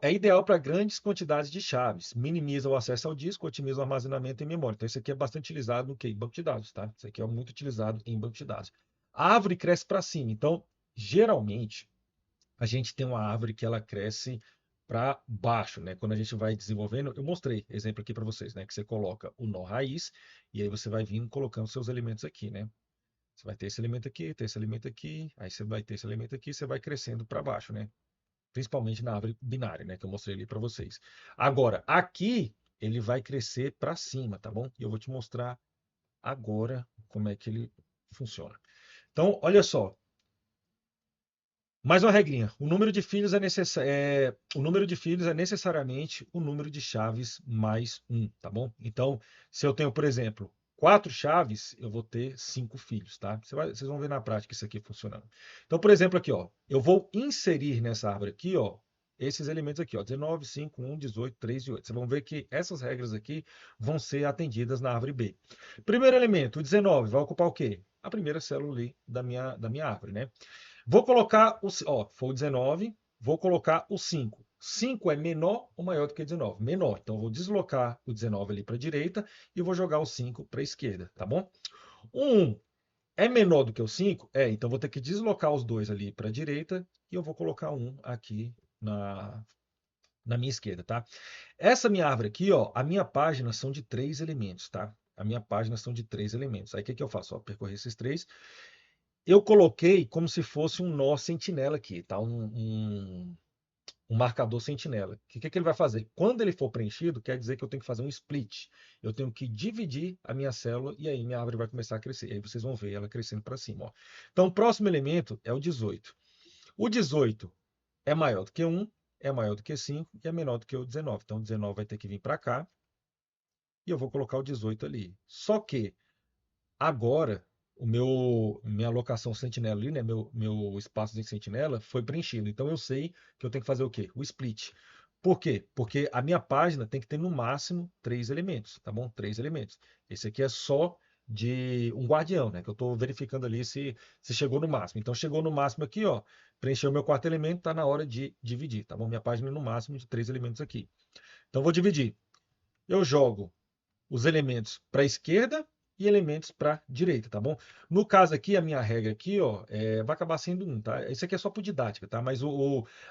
É ideal para grandes quantidades de chaves. Minimiza o acesso ao disco, otimiza o armazenamento em memória. Então, isso aqui é bastante utilizado no quê? Em banco de dados, tá? Isso aqui é muito utilizado em banco de dados. A árvore cresce para cima. Então, geralmente, a gente tem uma árvore que ela cresce para baixo, né? Quando a gente vai desenvolvendo, eu mostrei exemplo aqui para vocês, né? Que você coloca o nó raiz e aí você vai vindo colocando seus elementos aqui, né? Você vai ter esse elemento aqui, ter esse elemento aqui, aí você vai ter esse elemento aqui, você vai crescendo para baixo, né? Principalmente na árvore binária, né, que eu mostrei ali para vocês. Agora, aqui ele vai crescer para cima, tá bom? E eu vou te mostrar agora como é que ele funciona. Então, olha só, mais uma regrinha. O número de filhos é necessariamente o número de chaves mais um, tá bom? Então, se eu tenho, por exemplo, 4 chaves, eu vou ter 5 filhos, tá? Vocês vão ver na prática isso aqui funcionando. Então, por exemplo, aqui, ó, eu vou inserir nessa árvore aqui, ó, esses elementos aqui, ó, 19, 5, 1, 18, 3 e 8. Vocês vão ver que essas regras aqui vão ser atendidas na árvore B. Primeiro elemento, o 19, vai ocupar o quê? A primeira célula ali da minha árvore, né? Vou colocar foi o 19, vou colocar o 5. 5 é menor ou maior do que 19? Menor. Então, eu vou deslocar o 19 ali para a direita e vou jogar o 5 para a esquerda, tá bom? O 1 é menor do que o 5? Então vou ter que deslocar os dois ali para a direita e eu vou colocar um aqui na minha esquerda, tá? Essa minha árvore aqui, ó, a minha página são de 3 elementos, tá? A minha página são de 3 elementos. Aí o que eu faço? Ó, percorrer esses 3. Eu coloquei como se fosse um nó sentinela aqui, tá? Um marcador sentinela. O que ele vai fazer? Quando ele for preenchido, quer dizer que eu tenho que fazer um split. Eu tenho que dividir a minha célula e aí minha árvore vai começar a crescer. Aí vocês vão ver ela crescendo para cima. Ó. Então, o próximo elemento é o 18. O 18 é maior do que 1, é maior do que 5 e é menor do que o 19. Então, o 19 vai ter que vir para cá e eu vou colocar o 18 ali. Só que agora, minha alocação sentinela ali, né, meu espaço de sentinela foi preenchido. Então eu sei que eu tenho que fazer o quê? O split. Por quê? Porque a minha página tem que ter no máximo 3 elementos, tá bom? 3 elementos. Esse aqui é só de um guardião, né? Que eu estou verificando ali se chegou no máximo. Então chegou no máximo aqui, ó. Preencheu o meu quarto elemento, está na hora de dividir, tá bom? Minha página é no máximo de 3 elementos aqui. Então vou dividir. Eu jogo os elementos para a esquerda e elementos para a direita, tá bom? No caso aqui, a minha regra aqui, ó, vai acabar sendo 1, tá? Isso aqui é só por didática, tá? Mas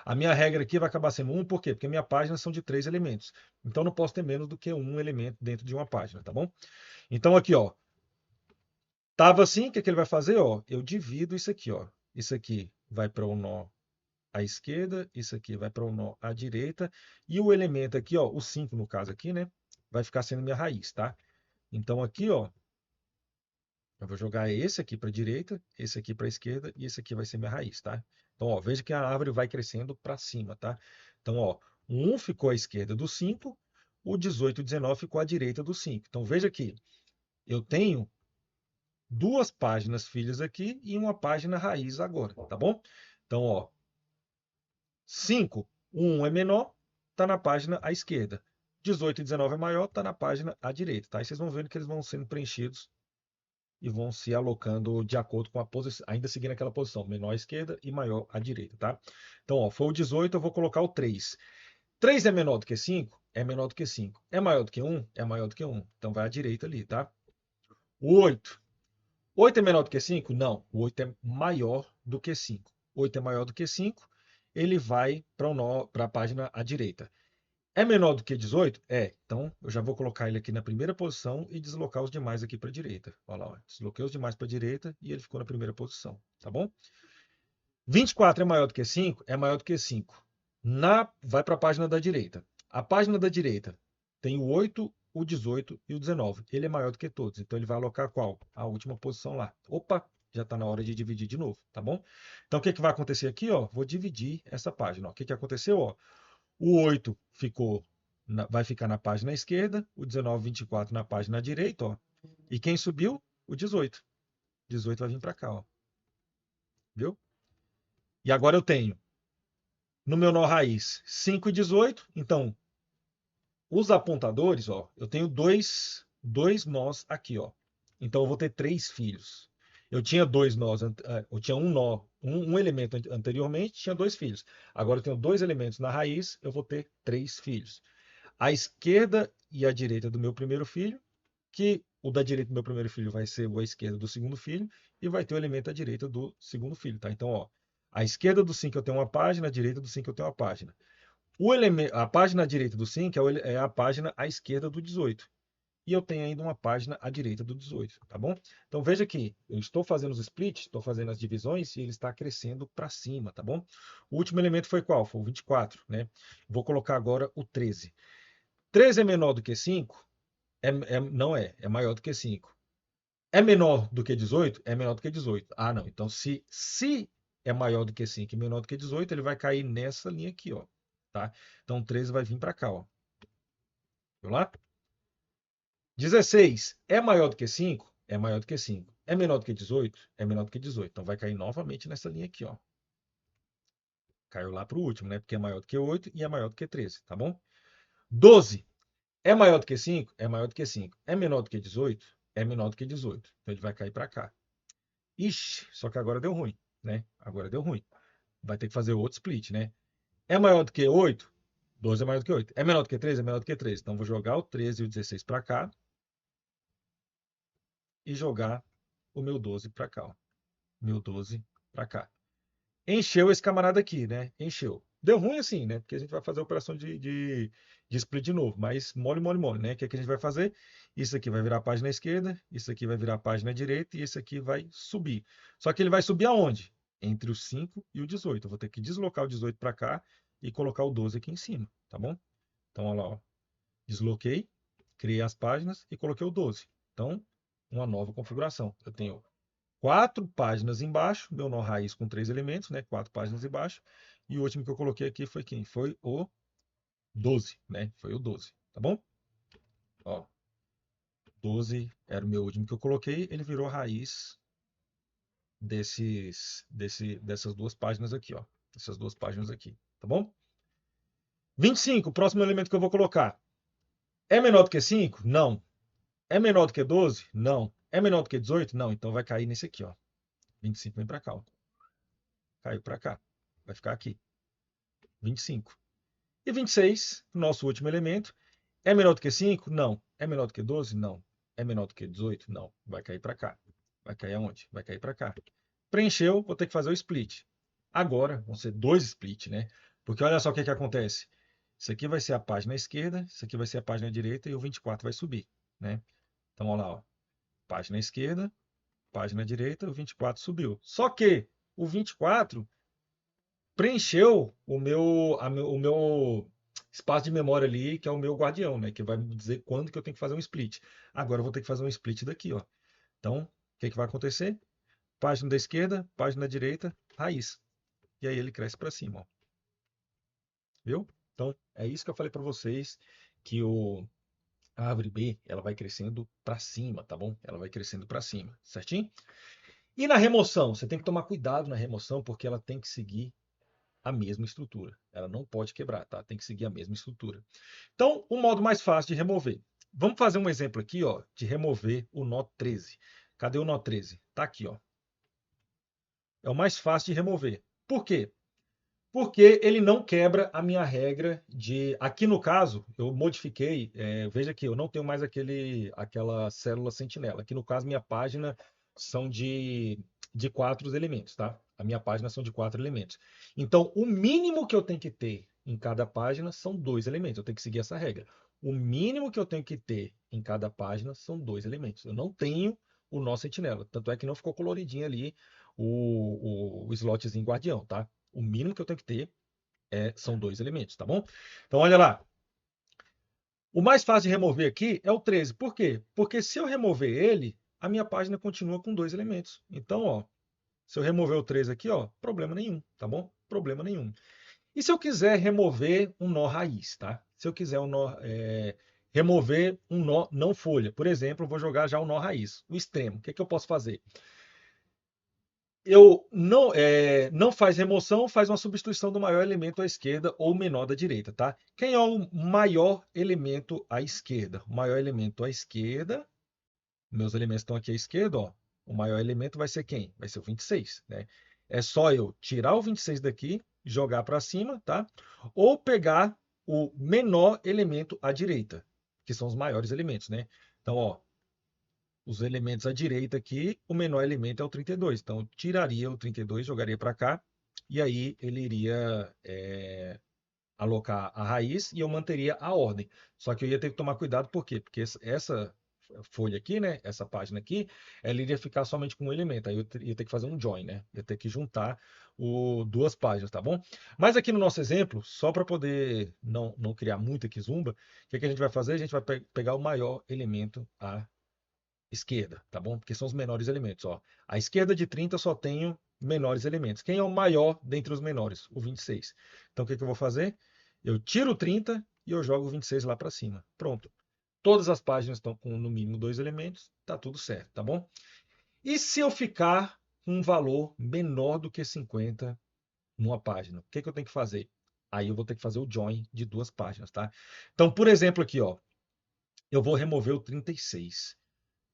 a minha regra aqui vai acabar sendo 1, por quê? Porque a minha página são de 3 elementos. Então, não posso ter menos do que um elemento dentro de uma página, tá bom? Então, aqui, ó, tava assim, o que ele vai fazer? Ó, eu divido isso aqui, ó. Isso aqui vai para o nó à esquerda, isso aqui vai para o nó à direita, e o elemento aqui, ó, o 5 no caso aqui, né? Vai ficar sendo minha raiz, tá? Então, aqui, ó, eu vou jogar esse aqui para a direita, esse aqui para a esquerda e esse aqui vai ser minha raiz, tá? Então, ó, veja que a árvore vai crescendo para cima, tá? Então, ó, o 1 ficou à esquerda do 5, o 18 e o 19 ficou à direita do 5. Então, veja que eu tenho duas páginas filhas aqui e uma página raiz agora, tá bom? Então, ó, 5, o 1 é menor, está na página à esquerda. 18 e 19 é maior, está na página à direita, tá? Aí vocês vão vendo que eles vão sendo preenchidos e vão se alocando de acordo com a posição, ainda seguindo aquela posição, menor à esquerda e maior à direita, tá? Então, ó, foi o 18, eu vou colocar o 3. 3 é menor do que 5? É menor do que 5. É maior do que 1? É maior do que 1. Então vai à direita ali, tá? O 8. 8 é menor do que 5? Não. O 8 é maior do que 5. 8 é maior do que 5, ele vai para a página à direita. É menor do que 18? É. Então, eu já vou colocar ele aqui na primeira posição e deslocar os demais aqui para a direita. Olha lá, ó. Desloquei os demais para a direita e ele ficou na primeira posição, tá bom? 24 é maior do que 5? É maior do que 5. Vai para a página da direita. A página da direita tem o 8, o 18 e o 19. Ele é maior do que todos, então ele vai alocar qual? A última posição lá. Opa, já está na hora de dividir de novo, tá bom? Então, o que vai acontecer aqui? Ó? Vou dividir essa página. Ó. O que aconteceu? Ó? O 8 vai ficar na página esquerda, o 19 e 24 na página direita. Ó. E quem subiu? O 18. O 18 vai vir para cá. Ó. Viu? E agora eu tenho no meu nó raiz 5 e 18. Então, os apontadores, ó, eu tenho dois nós aqui, ó. Então, eu vou ter 3 filhos. Eu tinha 2 nós, eu tinha um nó, um elemento anteriormente, tinha 2 filhos. Agora eu tenho 2 elementos na raiz, eu vou ter 3 filhos. A esquerda e a direita do meu primeiro filho, que o da direita do meu primeiro filho vai ser o à esquerda do segundo filho, e vai ter o elemento à direita do segundo filho, tá? Então, ó, à esquerda do 5 eu tenho uma página, à direita do 5 eu tenho uma página. A página à direita do 5 é a página à esquerda do 18. E eu tenho ainda uma página à direita do 18, tá bom? Então veja que eu estou fazendo os splits, estou fazendo as divisões e ele está crescendo para cima, tá bom? O último elemento foi qual? Foi o 24, né? Vou colocar agora o 13. 13 é menor do que 5? Não é, é maior do que 5. É menor do que 18? É menor do que 18. Ah, não. Então, se é maior do que 5 e menor do que 18, ele vai cair nessa linha aqui, ó. Tá? Então, 13 vai vir para cá, ó. Viu lá? 16 é maior do que 5? É maior do que 5. É menor do que 18? É menor do que 18. Então, vai cair novamente nessa linha aqui, ó. Caiu lá para o último, né? Porque é maior do que 8 e é maior do que 13, tá bom? 12 é maior do que 5? É maior do que 5. É menor do que 18? É menor do que 18. Então, ele vai cair para cá. Ixi, só que agora deu ruim, né? Agora deu ruim. Vai ter que fazer outro split, né? É maior do que 8? 12 é maior do que 8. É menor do que 13? É menor do que 13. Então, vou jogar o 13 e o 16 para cá. E jogar o meu 12 para cá. Ó. Meu 12 para cá. Encheu esse camarada aqui, né? Encheu. Deu ruim assim, né? Porque a gente vai fazer a operação de split de novo. Mas mole, mole, mole, né? O que é que a gente vai fazer? Isso aqui vai virar a página esquerda, isso aqui vai virar a página direita e esse aqui vai subir. Só que ele vai subir aonde? Entre o 5 e o 18. Eu vou ter que deslocar o 18 para cá e colocar o 12 aqui em cima, tá bom? Então, olha lá, ó. Desloquei, criei as páginas e coloquei o 12. Então, uma nova configuração. Eu tenho 4 páginas embaixo, meu nó raiz com 3 elementos, né? 4 páginas embaixo. E o último que eu coloquei aqui foi quem? Foi o 12, né? Foi o 12, tá bom? Ó, 12 era o meu último que eu coloquei, ele virou a raiz dessas duas páginas aqui, ó. Essas duas páginas aqui, tá bom? 25, o próximo elemento que eu vou colocar. É menor do que 5? Não. É menor do que 12? Não. É menor do que 18? Não. Então vai cair nesse aqui, ó. 25 vem para cá, ó. Caiu para cá. Vai ficar aqui. 25. E 26, nosso último elemento. É menor do que 5? Não. É menor do que 12? Não. É menor do que 18? Não. Vai cair para cá. Vai cair aonde? Vai cair para cá. Preencheu, vou ter que fazer o split. Agora vão ser 2 split, né? Porque olha só o que acontece. Isso aqui vai ser a página esquerda, isso aqui vai ser a página direita e o 24 vai subir, né? Então, olha lá, ó. Página esquerda, página direita, o 24 subiu. Só que o 24 preencheu o meu espaço de memória ali, que é o meu guardião, né? Que vai me dizer quando que eu tenho que fazer um split. Agora eu vou ter que fazer um split daqui, ó. Então, o que vai acontecer? Página da esquerda, página da direita, raiz. E aí ele cresce para cima, ó. Viu? Então, é isso que eu falei para vocês, que a árvore B, ela vai crescendo para cima, tá bom? Ela vai crescendo para cima, certinho? E na remoção, você tem que tomar cuidado na remoção, porque ela tem que seguir a mesma estrutura. Ela não pode quebrar, tá? Tem que seguir a mesma estrutura. Então, o modo mais fácil de remover. Vamos fazer um exemplo aqui, ó, de remover o nó 13. Cadê o nó 13? Tá aqui, ó. É o mais fácil de remover. Por quê? Porque ele não quebra a minha regra de. Aqui no caso, eu modifiquei. Veja que eu não tenho mais aquela célula sentinela. Aqui no caso, minha página são de 4 elementos, tá? A minha página são de 4 elementos. Então, o mínimo que eu tenho que ter em cada página são 2 elementos. Eu tenho que seguir essa regra. O mínimo que eu tenho que ter em cada página são 2 elementos. Eu não tenho o nó sentinela. Tanto é que não ficou coloridinho ali o slotzinho guardião, tá? O mínimo que eu tenho que ter são 2 elementos, tá bom? Então, olha lá. O mais fácil de remover aqui é o 13. Por quê? Porque se eu remover ele, a minha página continua com 2 elementos. Então, ó, se eu remover o 13 aqui, ó, problema nenhum, tá bom? Problema nenhum. E se eu quiser remover um nó raiz, tá? Se eu quiser remover um nó não folha, por exemplo, eu vou jogar já o nó raiz, o extremo. O que é que eu posso fazer? Eu não faz remoção, faz uma substituição do maior elemento à esquerda ou menor da direita, tá? Quem é o maior elemento à esquerda? O maior elemento à esquerda, meus elementos estão aqui à esquerda, ó. O maior elemento vai ser quem? Vai ser o 26, né? É só eu tirar o 26 daqui, jogar para cima, tá? Ou pegar o menor elemento à direita, que são os maiores elementos, né? Então, ó, os elementos à direita aqui, o menor elemento é o 32. Então, eu tiraria o 32, jogaria para cá, e aí ele iria alocar a raiz e eu manteria a ordem. Só que eu ia ter que tomar cuidado, por quê? Porque essa folha aqui, né, essa página aqui, ela iria ficar somente com um elemento. Aí eu ia ter que fazer um join, né? Ia ter que juntar duas páginas, tá bom? Mas aqui no nosso exemplo, só para poder não criar muita quizumba, o que, que a gente vai fazer? A gente vai pegar o maior elemento a esquerda, tá bom? Porque são os menores elementos, ó. A esquerda de 30 só tenho menores elementos. Quem é o maior dentre os menores? O 26. Então, o que que eu vou fazer? Eu tiro o 30 e eu jogo o 26 lá para cima. Pronto. Todas as páginas estão com no mínimo 2 elementos, tá tudo certo, tá bom? E se eu ficar com um valor menor do que 50 numa página, o que que eu tenho que fazer? Aí eu vou ter que fazer o join de duas páginas, tá? Então, por exemplo, aqui, ó, eu vou remover o 36.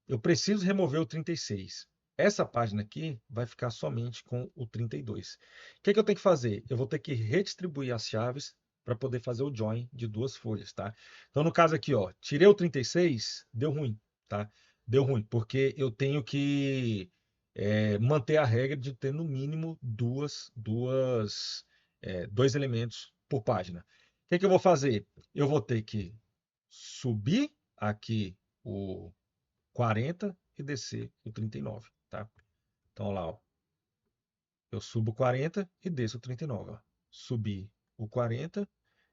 Eu preciso remover o 36. Essa página aqui vai ficar somente com o 32. O que é que eu tenho que fazer? Eu vou ter que redistribuir as chaves para poder fazer o join de duas folhas, tá? Então, no caso aqui, ó, tirei o 36, deu ruim, tá? Deu ruim, porque eu tenho que manter a regra de ter no mínimo dois elementos por página. O que é que eu vou fazer? Eu vou ter que subir aqui o 40 e descer o 39, tá? Então, olha lá, ó. Eu subo o 40 e desço o 39, ó. Subi o 40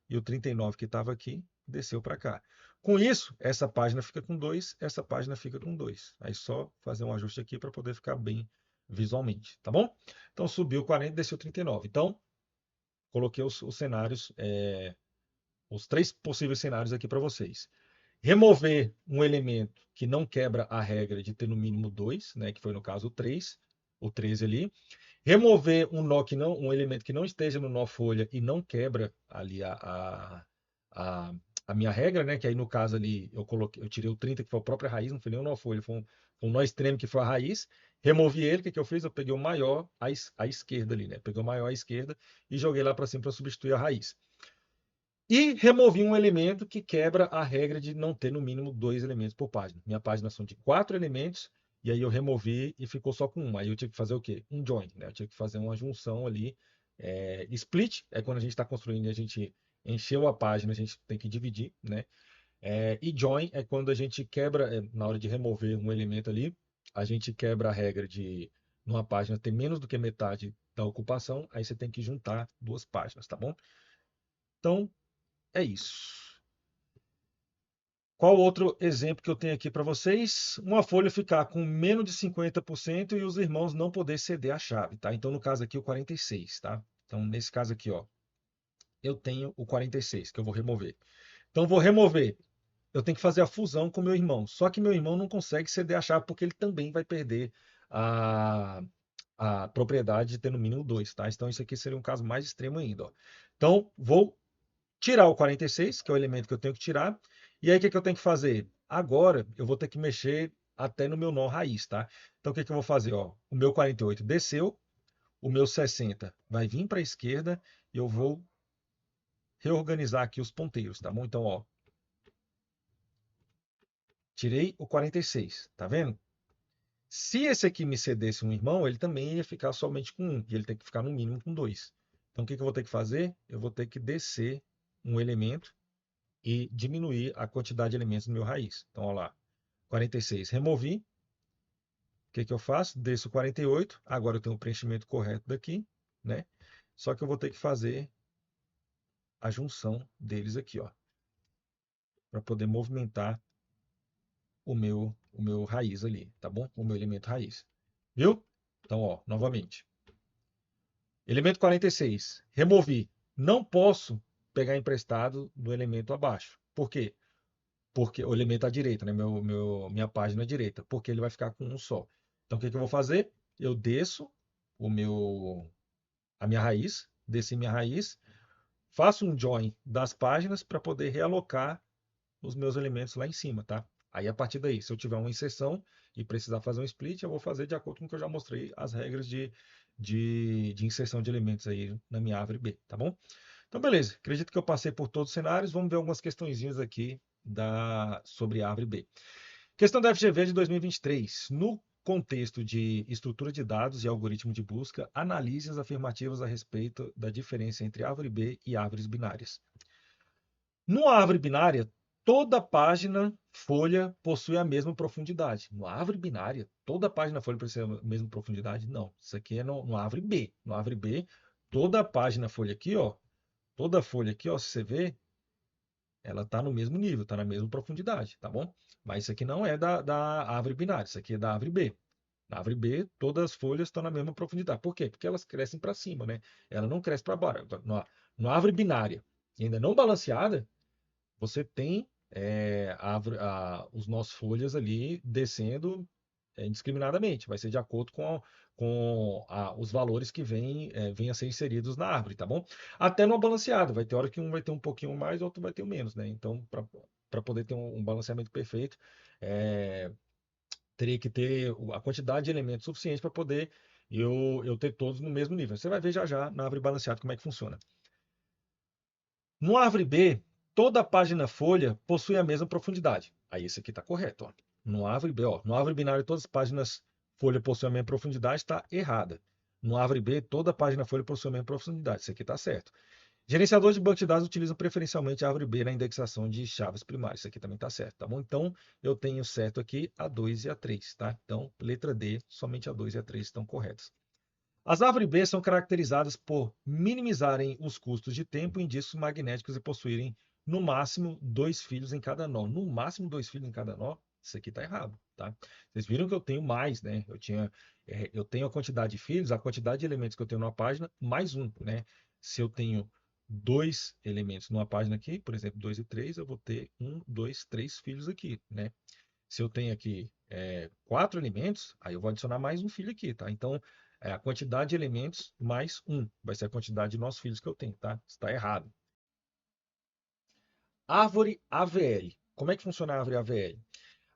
e o 39 que estava aqui desceu para cá. Com isso, essa página fica com 2, essa página fica com 2. Aí só fazer um ajuste aqui para poder ficar bem visualmente, tá bom? Então, subiu o 40 e desceu o 39. Então, coloquei os cenários, os três possíveis cenários aqui para vocês. Remover um elemento que não quebra a regra de ter no mínimo 2, né, que foi no caso o 3, o 13 ali. Remover um elemento que não esteja no nó folha e não quebra ali a, a minha regra, né, que aí no caso ali eu tirei o 30, que foi a própria raiz, não foi nem o nó folha, foi um nó extremo que foi a raiz. Removi ele, o que, que eu fiz? Eu peguei o maior à esquerda ali, né? Peguei o maior à esquerda e joguei lá para cima para substituir a raiz. E removi um elemento que quebra a regra de não ter no mínimo 2 elementos por página. Minha página são de 4 elementos, e aí eu removi e ficou só com um. Aí eu tive que fazer o quê? Um join, né? Eu tive que fazer uma junção ali. Split é quando a gente está construindo, a gente encheu a página, a gente tem que dividir, né? E join é quando a gente quebra, na hora de remover um elemento ali, a gente quebra a regra de numa página ter menos do que metade da ocupação, aí você tem que juntar duas páginas, tá bom? Então, é isso. Qual outro exemplo que eu tenho aqui para vocês? Uma folha ficar com menos de 50% e os irmãos não poder ceder a chave, tá? Então, no caso aqui, o 46, tá? Então, nesse caso aqui, ó, eu tenho o 46 que eu vou remover. Então, vou remover. Eu tenho que fazer a fusão com meu irmão. Só que meu irmão não consegue ceder a chave porque ele também vai perder a, a propriedade de ter no mínimo 2, tá? Então isso aqui seria um caso mais extremo ainda, ó. Então vou tirar o 46, que é o elemento que eu tenho que tirar. E aí o que que eu tenho que fazer? Agora eu vou ter que mexer até no meu nó raiz, tá? Então o que que eu vou fazer, ó? O meu 48 desceu, o meu 60 vai vir para a esquerda e eu vou reorganizar aqui os ponteiros, tá bom? Então, ó, tirei o 46, tá vendo? Se esse aqui me cedesse um irmão, ele também ia ficar somente com um, e ele tem que ficar no mínimo com dois. Então, o que que eu vou ter que fazer? Eu vou ter que descer um elemento e diminuir a quantidade de elementos no meu raiz. Então, olha lá, 46, removi. O que que eu faço? Desço 48, agora eu tenho o preenchimento correto daqui, né? Só que eu vou ter que fazer a junção deles aqui, ó, para poder movimentar o meu raiz ali, tá bom? O meu elemento raiz. Viu? Então, ó, novamente. Elemento 46, removi. Não posso pegar emprestado do elemento abaixo. Por quê? Porque o elemento à direita, né? Minha página à direita. Porque ele vai ficar com um só. Então, o que que eu vou fazer? Eu desço a minha raiz, desci minha raiz, faço um join das páginas para poder realocar os meus elementos lá em cima, tá? Aí, a partir daí, se eu tiver uma inserção e precisar fazer um split, eu vou fazer de acordo com o que eu já mostrei as regras de inserção de elementos aí na minha árvore B, tá bom? Então, beleza. Acredito que eu passei por todos os cenários. Vamos ver algumas questõezinhas aqui sobre a árvore B. Questão da FGV de 2023. No contexto de estrutura de dados e algoritmo de busca, analise as afirmativas a respeito da diferença entre árvore B e árvores binárias. Numa árvore binária, toda página folha possui a mesma profundidade. Numa árvore binária, toda página folha possui a mesma profundidade? Não. Isso aqui é no árvore B. No árvore B, toda página folha aqui, ó, toda folha aqui, ó, se você vê, ela está no mesmo nível, está na mesma profundidade, tá bom? Mas isso aqui não é da árvore binária, isso aqui é da árvore B. Na árvore B, todas as folhas estão na mesma profundidade. Por quê? Porque elas crescem para cima, né? Ela não cresce para baixo. Na árvore binária, ainda não balanceada, você tem os nossos folhas ali descendo indiscriminadamente. Vai ser de acordo com os valores que vêm a ser inseridos na árvore, tá bom? Até no balanceado. Vai ter hora que um vai ter um pouquinho mais, outro vai ter menos, né? Então, para poder ter um balanceamento perfeito, é, teria que ter a quantidade de elementos suficiente para poder eu ter todos no mesmo nível. Você vai ver já já na árvore balanceada como é que funciona. No árvore B, toda a página folha possui a mesma profundidade. Aí esse aqui está correto. Ó. No árvore B, ó, no árvore binário, todas as páginas folha possuem a mesma profundidade, está errada. No árvore B, toda a página folha possui a mesma profundidade. Isso aqui está certo. Gerenciadores de banco de dados utilizam preferencialmente a árvore B na indexação de chaves primárias. Isso aqui também está certo, tá bom? Então, eu tenho certo aqui a 2 e a 3, tá? Então, letra D, somente a 2 e a 3 estão corretas. As árvores B são caracterizadas por minimizarem os custos de tempo em discos magnéticos e possuírem, no máximo, 2 filhos em cada nó. No máximo, 2 filhos em cada nó? Isso aqui está errado, tá? Vocês viram que eu tenho mais, né? Eu tenho a quantidade de filhos, a quantidade de elementos que eu tenho numa página, mais um, né? Se eu tenho 2 elementos numa página aqui, por exemplo, 2 e 3, eu vou ter 1, 2, 3 filhos aqui, né? Se eu tenho aqui 4 elementos, aí eu vou adicionar mais um filho aqui, tá? Então, a quantidade de elementos mais um vai ser a quantidade de nossos filhos que eu tenho, tá? Está errado. Árvore AVL. Como é que funciona a árvore AVL?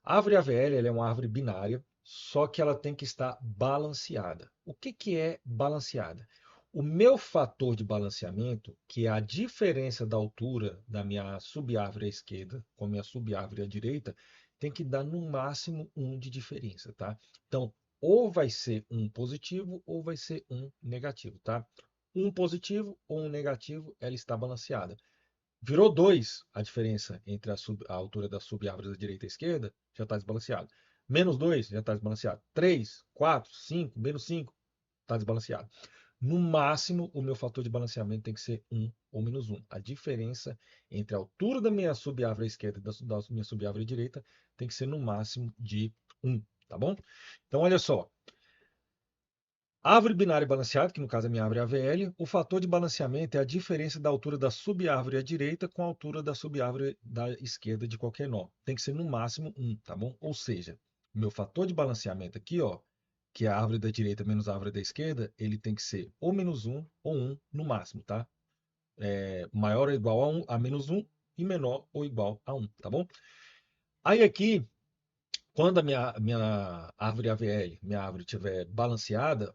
A árvore AVL ela é uma árvore binária, só que ela tem que estar balanceada. O que que é balanceada? O meu fator de balanceamento, que é a diferença da altura da minha subárvore à esquerda com a minha subárvore à direita, tem que dar no máximo um de diferença, tá? Então, ou vai ser um positivo ou vai ser um negativo, tá? Um positivo ou um negativo, ela está balanceada. Virou 2 a diferença entre a altura da subárvore da direita e esquerda, já está desbalanceado. Menos 2 já está desbalanceado. 3, 4, 5, menos 5 está desbalanceado. No máximo, o meu fator de balanceamento tem que ser 1 ou menos 1. A diferença entre a altura da minha subárvore esquerda e da minha subárvore direita tem que ser no máximo de 1, tá bom? Então, olha só. Árvore binária balanceada, que no caso é a minha árvore AVL, o fator de balanceamento é a diferença da altura da subárvore à direita com a altura da subárvore da esquerda de qualquer nó. Tem que ser no máximo 1, tá bom? Ou seja, meu fator de balanceamento aqui, ó, que é a árvore da direita menos a árvore da esquerda, ele tem que ser ou menos um ou um no máximo, tá? Maior ou igual a menos um e menor ou igual a um, tá bom? Aí aqui, quando a minha árvore AVL, minha árvore estiver balanceada,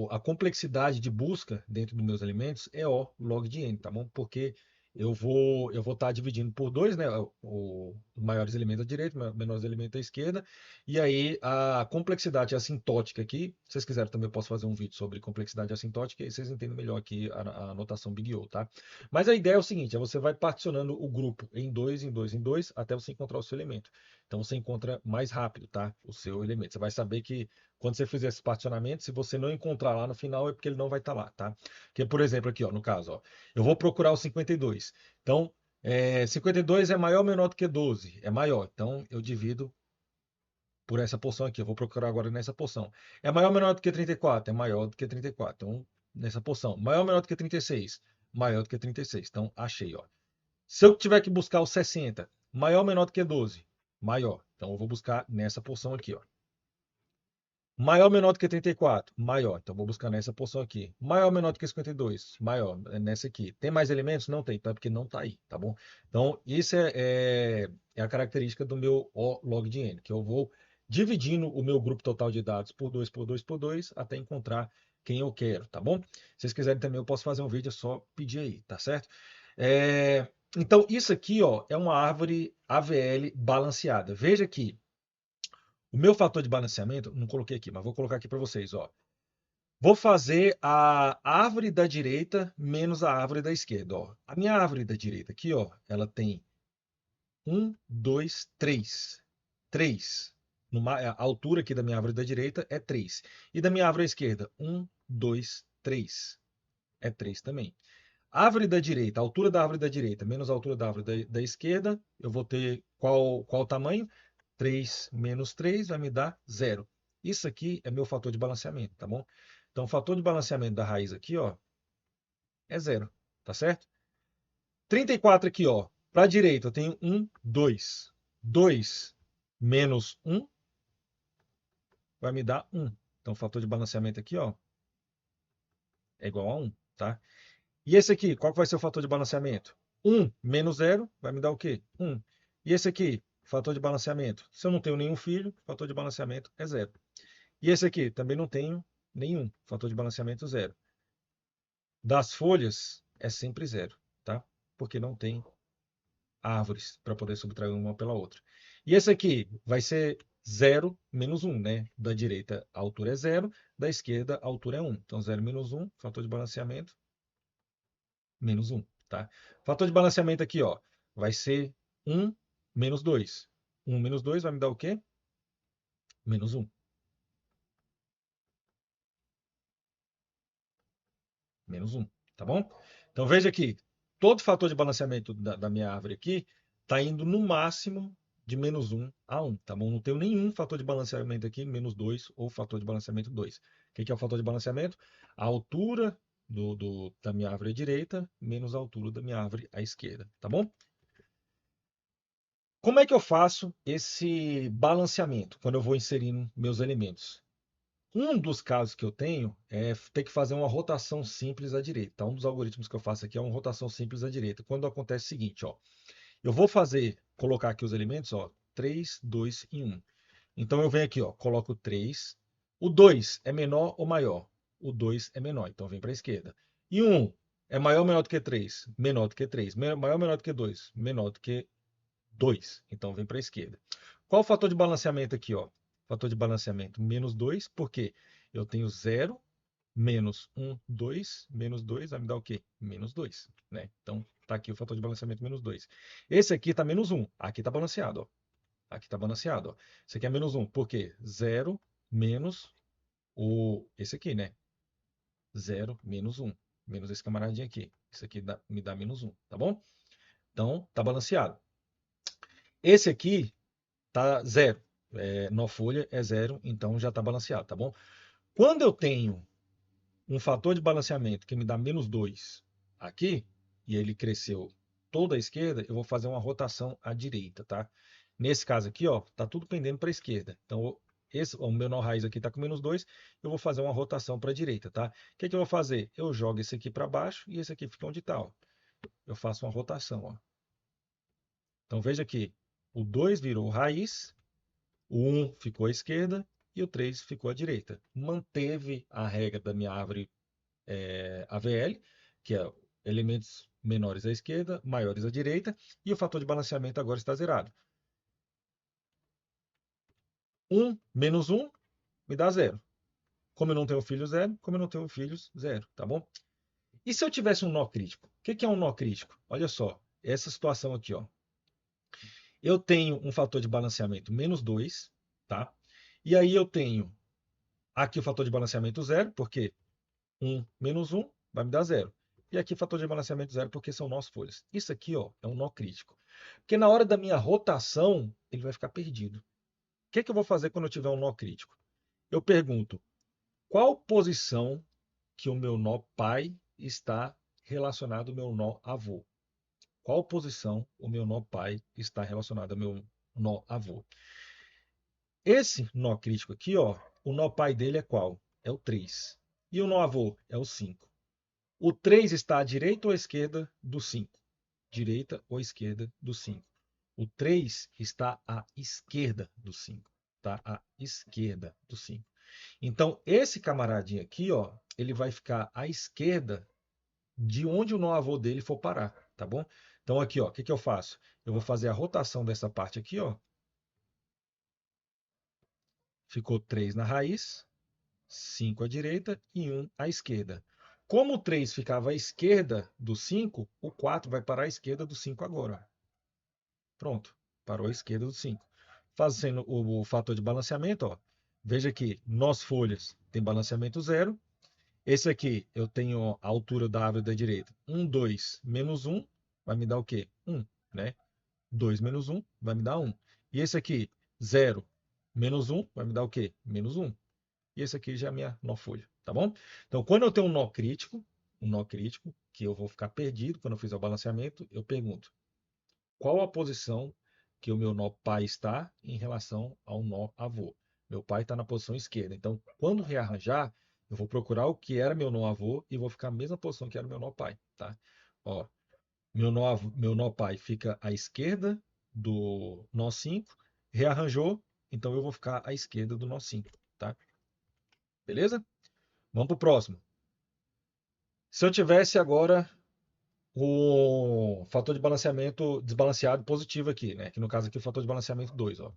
a complexidade de busca dentro dos meus elementos é O log de N, tá bom? Porque eu vou estar dividindo por dois, né? Os maiores elementos à direita, os menores elementos à esquerda. E aí a complexidade assintótica aqui, se vocês quiserem também eu posso fazer um vídeo sobre complexidade assintótica, e aí vocês entendem melhor aqui a notação Big O, tá? Mas a ideia é o seguinte, você vai particionando o grupo em dois, em dois, em dois, até você encontrar o seu elemento. Então você encontra mais rápido, tá? O seu elemento. Você vai saber que quando você fizer esse particionamento, se você não encontrar lá no final, é porque ele não vai estar lá, tá? Porque, por exemplo, aqui, ó, no caso, ó, eu vou procurar o 52. Então, 52 é maior ou menor do que 12? É maior. Então, eu divido por essa porção aqui. Eu vou procurar agora nessa porção. É maior ou menor do que 34? É maior do que 34. Então, nessa porção. Maior ou menor do que 36? Maior do que 36. Então, achei, ó. Se eu tiver que buscar o 60, maior ou menor do que 12? Maior. Então eu vou buscar nessa porção aqui, ó. Maior ou menor do que 34? Maior. Então eu vou buscar nessa porção aqui. Maior ou menor do que 52? Maior. É nessa aqui. Tem mais elementos? Não tem. Então é porque não está aí, tá bom? Então isso é a característica do meu O log de N, que eu vou dividindo o meu grupo total de dados por 2, por 2, por 2, até encontrar quem eu quero, tá bom? Se vocês quiserem também, eu posso fazer um vídeo, é só pedir aí, tá certo? É, Então, isso aqui, ó, é uma árvore AVL balanceada. Veja que o meu fator de balanceamento, não coloquei aqui, mas vou colocar aqui para vocês, ó. Vou fazer a árvore da direita menos a árvore da esquerda, ó. A minha árvore da direita aqui, ó, ela tem um, dois, três. Três. A altura aqui da minha árvore da direita é 3. E da minha árvore à esquerda, um, dois, três. É 3 também. Árvore da direita, a altura da árvore da direita menos a altura da árvore da esquerda, eu vou ter qual tamanho? 3 menos 3 vai me dar 0. Isso aqui é meu fator de balanceamento, tá bom? Então, o fator de balanceamento da raiz aqui, ó, é 0, tá certo? 34 aqui, ó, para a direita eu tenho 1, 2. 2 menos 1 vai me dar 1. Então, o fator de balanceamento aqui, ó, é igual a 1, tá? E esse aqui, qual que vai ser o fator de balanceamento? 1 menos 0 vai me dar o quê? 1. E esse aqui, fator de balanceamento. Se eu não tenho nenhum filho, fator de balanceamento é 0. E esse aqui, também não tenho nenhum, fator de balanceamento 0. Das folhas, é sempre 0, tá? Porque não tem árvores para poder subtrair uma pela outra. E esse aqui vai ser 0 menos 1, né? Da direita a altura é 0, da esquerda a altura é 1. Então 0 menos 1, fator de balanceamento menos 1, tá? Fator de balanceamento aqui, ó, vai ser 1 menos 2. 1 menos 2 vai me dar o quê? Menos 1. Menos 1, tá bom? Então veja aqui, todo fator de balanceamento da minha árvore aqui está indo no máximo de menos 1 a 1, tá bom? Não tenho nenhum fator de balanceamento aqui, menos 2 ou fator de balanceamento 2. O que é o fator de balanceamento? A altura da minha árvore à direita menos a altura da minha árvore à esquerda, tá bom? Como é que eu faço esse balanceamento quando eu vou inserindo meus elementos? Um dos casos que eu tenho é ter que fazer uma rotação simples à direita. Tá? Um dos algoritmos que eu faço aqui é uma rotação simples à direita. Quando acontece o seguinte, ó, eu vou colocar aqui os elementos, ó, 3, 2 e 1. Então eu venho aqui, ó, coloco 3. O 2 é menor ou maior? O 2 é menor, então vem para a esquerda. E 1 é maior ou menor do que 3? Menor do que 3. Maior ou menor do que 2? Menor do que 2. Então vem para a esquerda. Qual o fator de balanceamento aqui, ó? Fator de balanceamento menos 2, porque eu tenho 0, menos 1, 2, menos 2 vai me dar o quê? Menos 2, né? Então tá aqui o fator de balanceamento menos 2. Esse aqui tá menos 1, aqui tá balanceado, ó. Aqui tá balanceado, ó. Esse aqui é menos 1, por quê? 0 menos esse aqui, né? 0 menos 1, menos esse camaradinho aqui. Isso aqui me dá menos 1, tá bom? Então tá balanceado. Esse aqui tá 0. No folha é 0, então já está balanceado, tá bom? Quando eu tenho um fator de balanceamento que me dá menos 2 aqui, e ele cresceu toda a esquerda, eu vou fazer uma rotação à direita, tá? Nesse caso aqui, ó, tá tudo pendendo para a esquerda. Então, o meu nó raiz aqui está com menos 2, eu vou fazer uma rotação para a direita, tá? O que eu vou fazer? Eu jogo esse aqui para baixo e esse aqui fica onde está, ó. Eu faço uma rotação, ó. Então veja aqui, o 2 virou raiz, o 1 ficou à esquerda e o 3 ficou à direita. Manteve a regra da minha árvore AVL, que é elementos menores à esquerda, maiores à direita, e o fator de balanceamento agora está zerado. 1 menos 1 me dá 0. Como eu não tenho filho, 0. Como eu não tenho filhos, 0, tá bom? E se eu tivesse um nó crítico? O que é um nó crítico? Olha só, essa situação aqui, ó. Eu tenho um fator de balanceamento menos 2, tá? E aí eu tenho aqui o fator de balanceamento 0, porque 1 menos 1 vai me dar 0. E aqui fator de balanceamento 0, porque são nós folhas. Isso aqui, ó, é um nó crítico. Porque na hora da minha rotação, ele vai ficar perdido. O que é que eu vou fazer quando eu tiver um nó crítico? Eu pergunto, qual posição que o meu nó pai está relacionado ao meu nó avô? Qual posição o meu nó pai está relacionado ao meu nó avô? Esse nó crítico aqui, ó, o nó pai dele é qual? É o 3. E o nó avô é o 5. O 3 está à direita ou à esquerda do 5? Direita ou esquerda do 5? O 3 está à esquerda do 5. Tá? À esquerda do 5. Então, esse camaradinho aqui, ó, ele vai ficar à esquerda de onde o nó avô dele for parar, tá bom? Então, aqui, ó, o que eu faço? Eu vou fazer a rotação dessa parte aqui, ó. Ficou 3 na raiz, 5 à direita e 1 à esquerda. Como o 3 ficava à esquerda do 5, o 4 vai parar à esquerda do 5 agora. Pronto, parou à esquerda do 5. Fazendo o fator de balanceamento, ó. Veja aqui, nós folhas tem balanceamento 0. Esse aqui, eu tenho a altura da árvore da direita. 1, 2, menos 1, vai me dar o quê? 1, né? 2 menos 1 vai me dar 1. E esse aqui, 0 menos 1, vai me dar o quê? Menos 1. E esse aqui já é a minha nó folha, tá bom? Então, quando eu tenho um nó crítico, que eu vou ficar perdido quando eu fizer o balanceamento, eu pergunto, qual a posição que o meu nó pai está em relação ao nó avô? Meu pai está na posição esquerda. Então, quando rearranjar, eu vou procurar o que era meu nó avô e vou ficar na mesma posição que era meu nó pai, tá? Ó, meu nó pai fica à esquerda do nó 5, rearranjou, então eu vou ficar à esquerda do nó 5, tá? Beleza? Vamos para o próximo. Se eu tivesse agora o fator de balanceamento desbalanceado positivo aqui, né? Que no caso aqui é o fator de balanceamento 2, ó.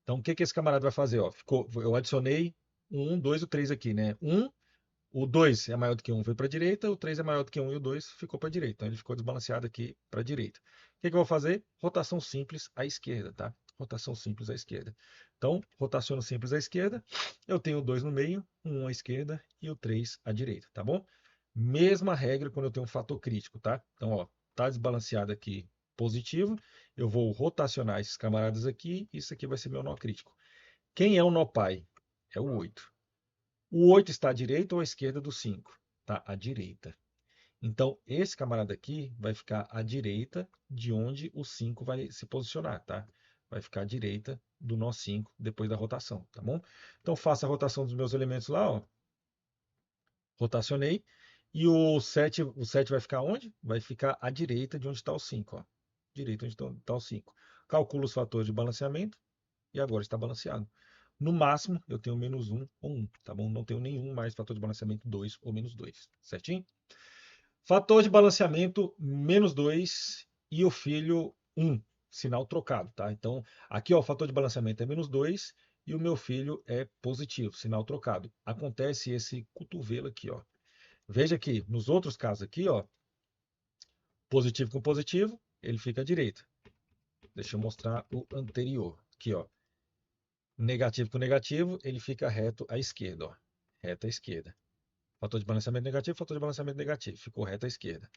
Então o que que esse camarada vai fazer, ó? Eu adicionei o 1, 2 e o 3 aqui, né? O 2 é maior do que 1, veio para a direita, o 3 é maior do que 1 e o 2 ficou para a direita. Então ele ficou desbalanceado aqui para a direita. O que que eu vou fazer? Rotação simples à esquerda, tá? Rotação simples à esquerda. Então, rotaciono simples à esquerda, eu tenho o 2 no meio, o 1 à esquerda e o 3 à direita, tá bom? Mesma regra quando eu tenho um fator crítico, tá? Então, ó, tá desbalanceado aqui positivo, eu vou rotacionar esses camaradas aqui, isso aqui vai ser meu nó crítico. Quem é o nó pai? É o 8. O 8 está à direita ou à esquerda do 5? Está à direita. Então, esse camarada aqui vai ficar à direita de onde o 5 vai se posicionar, tá? Vai ficar à direita do nó 5 depois da rotação, tá bom? Então, faço a rotação dos meus elementos lá, ó. Rotacionei. E o sete vai ficar onde? Vai ficar à direita de onde está o 5, ó. Direita onde está o 5. Calculo os fatores de balanceamento e agora está balanceado. No máximo, eu tenho menos 1 ou 1, tá bom? Não tenho nenhum mais fator de balanceamento 2 ou menos 2, certinho? Fator de balanceamento menos 2 e o filho 1, sinal trocado, tá? Então, aqui ó, o fator de balanceamento é menos 2 e o meu filho é positivo, sinal trocado. Acontece esse cotovelo aqui, ó. Veja que nos outros casos aqui, ó, positivo com positivo, ele fica à direita. Deixa eu mostrar o anterior. Aqui, ó. Negativo com negativo, ele fica reto à esquerda, ó. Reto à esquerda. Fator de balanceamento negativo, fator de balanceamento negativo. Ficou reto à esquerda.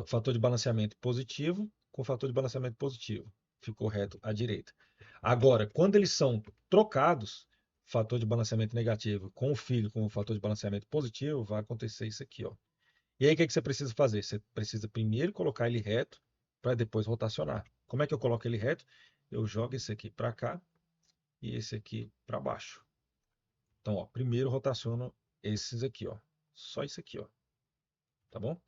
Fator de balanceamento positivo com fator de balanceamento positivo. Ficou reto à direita. Agora, quando eles são trocados, fator de balanceamento negativo com o filho com o fator de balanceamento positivo, vai acontecer isso aqui, ó. E aí, o que que você precisa fazer? Você precisa primeiro colocar ele reto para depois rotacionar. Como é que eu coloco ele reto? Eu jogo esse aqui para cá e esse aqui para baixo. Então, ó, primeiro rotaciono esses aqui, ó. Só isso aqui, ó. Tá bom?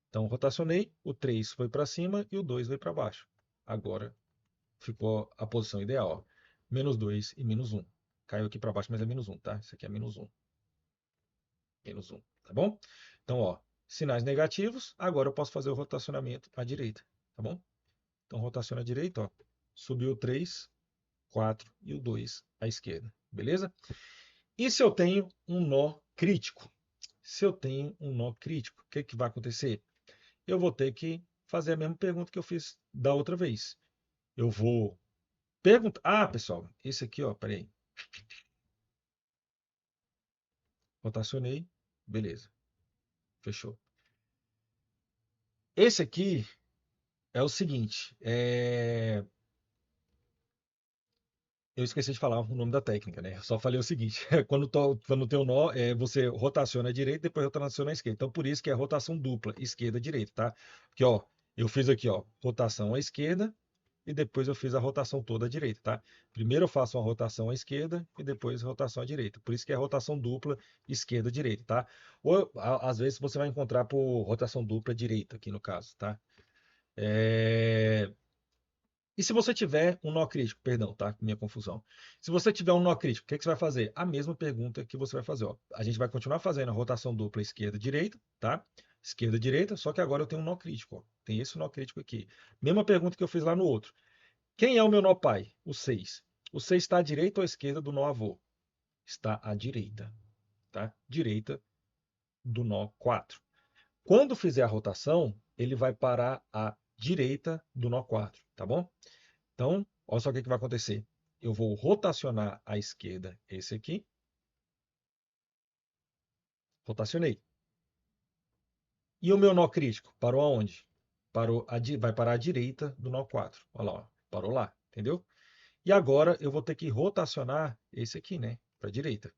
Então, rotacionei, o 3 foi para cima e o 2 veio para baixo. Agora ficou a posição ideal, ó. Menos 2 e menos 1. Caiu aqui para baixo, mas é menos 1, tá? Isso aqui é menos 1. Menos 1, tá bom? Então, ó, sinais negativos. Agora eu posso fazer o rotacionamento à direita, tá bom? Então, rotaciona à direita, ó. Subiu o 3, 4 e o 2 à esquerda, beleza? E se eu tenho um nó crítico? Se eu tenho um nó crítico, o que que vai acontecer? Eu vou ter que fazer a mesma pergunta que eu fiz da outra vez. Eu vou perguntar. Ah, pessoal, esse aqui, ó, peraí. Rotacionei, beleza, fechou. Esse aqui é o seguinte, eu esqueci de falar o nome da técnica, né? Eu só falei o seguinte: quando tem um nó, você rotaciona à direita, depois rotaciona à esquerda. Então, por isso que é rotação dupla, esquerda-direita, tá? Porque, ó, eu fiz aqui, ó, rotação à esquerda e depois eu fiz a rotação toda à direita, tá? Primeiro eu faço uma rotação à esquerda e depois rotação à direita. Por isso que é rotação dupla, esquerda-direita, tá? Ou, às vezes, você vai encontrar por rotação dupla direita, aqui no caso, tá? É... E se você tiver um nó crítico, perdão, tá? Minha confusão. Se você tiver um nó crítico, o que que você vai fazer? A mesma pergunta que você vai fazer, ó. A gente vai continuar fazendo a rotação dupla esquerda-direita, tá? Esquerda-direita, só que agora eu tenho um nó crítico, ó. Tem esse nó crítico aqui. Mesma pergunta que eu fiz lá no outro. Quem é o meu nó pai? O 6. O 6 está à direita ou à esquerda do nó avô? Está à direita, tá? Direita do nó 4. Quando fizer a rotação, ele vai parar à direita do nó 4, tá bom? Então, olha só o que vai acontecer. Eu vou rotacionar à esquerda esse aqui. Rotacionei. E o meu nó crítico? Parou aonde? Vai parar à direita do nó 4. Olha lá, ó, parou lá, entendeu? E agora eu vou ter que rotacionar esse aqui, né? Para a direita.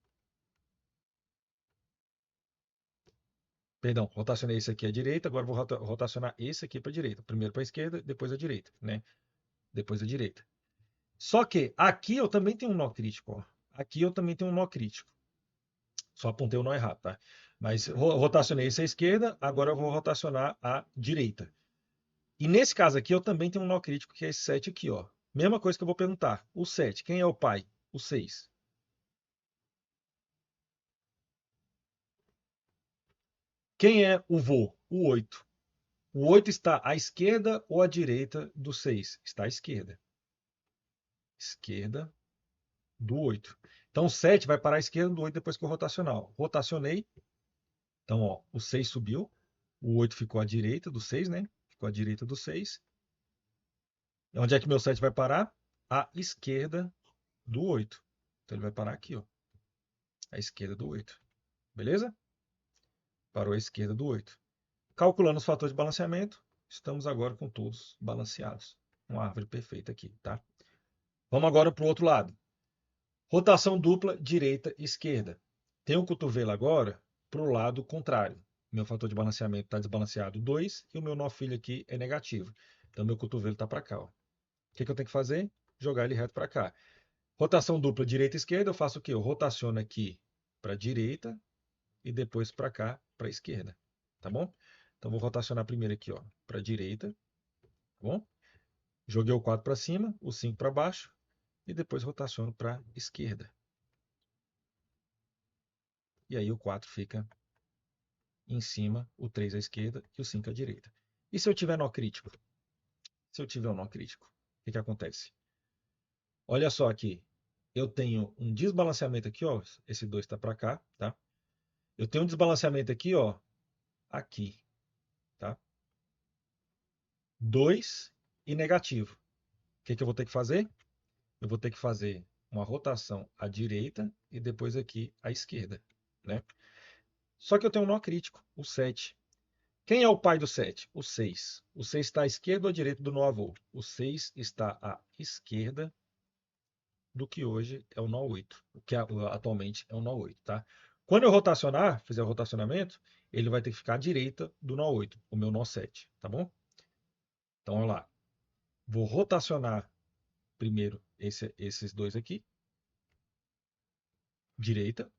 Perdão, rotacionei esse aqui à direita, agora vou rotacionar esse aqui para a direita. Primeiro para a esquerda, depois à direita, né? Depois à direita. Só que aqui eu também tenho um nó crítico, ó. Aqui eu também tenho um nó crítico. Só apontei o nó errado, tá? Mas rotacionei esse à esquerda, agora eu vou rotacionar à direita. E nesse caso aqui eu também tenho um nó crítico, que é esse 7 aqui, ó. Mesma coisa que eu vou perguntar. O 7, quem é o pai? O 6. Quem é o vô? O 8. O 8 está à esquerda ou à direita do 6? Está à esquerda. Esquerda do 8. Então, o 7 vai para a esquerda do 8 depois que eu rotacionar. Rotacionei. Então, ó, o 6 subiu. O 8 ficou à direita do 6, né? Ficou à direita do 6. Onde é que meu 7 vai parar? À esquerda do 8. Então, ele vai parar aqui, ó. À esquerda do 8. Beleza? Parou à esquerda do 8. Calculando os fatores de balanceamento, estamos agora com todos balanceados. Uma árvore perfeita aqui, tá? Vamos agora para o outro lado. Rotação dupla, direita e esquerda. Tem o cotovelo agora para o lado contrário. Meu fator de balanceamento está desbalanceado 2 e o meu nó filho aqui é negativo. Então, meu cotovelo está para cá. Ó. O que eu tenho que fazer? Jogar ele reto para cá. Rotação dupla, direita e esquerda, eu faço o quê? Eu rotaciono aqui para a direita e depois para cá, para a esquerda. Tá bom? Então, vou rotacionar primeiro aqui para a direita. Tá bom? Joguei o 4 para cima, o 5 para baixo e depois rotaciono para a esquerda. E aí o 4 fica em cima, o 3 à esquerda e o 5 à direita. E se eu tiver nó crítico? Se eu tiver um nó crítico, o que que acontece? Olha só aqui, eu tenho um desbalanceamento aqui, ó, esse 2 está para cá, tá? Eu tenho um desbalanceamento aqui, ó, aqui, tá? 2 e negativo. O que que eu vou ter que fazer? Eu vou ter que fazer uma rotação à direita e depois aqui à esquerda, né? Só que eu tenho um nó crítico, o 7. Quem é o pai do 7? O 6. O 6 está à esquerda ou à direita do nó avô? O 6 está à esquerda do que hoje é o nó 8. O que atualmente é o nó 8, tá? Quando eu rotacionar, fizer o rotacionamento, ele vai ter que ficar à direita do nó 8, o meu nó 7, tá bom? Então, olha lá. Vou rotacionar primeiro esses dois aqui. direita,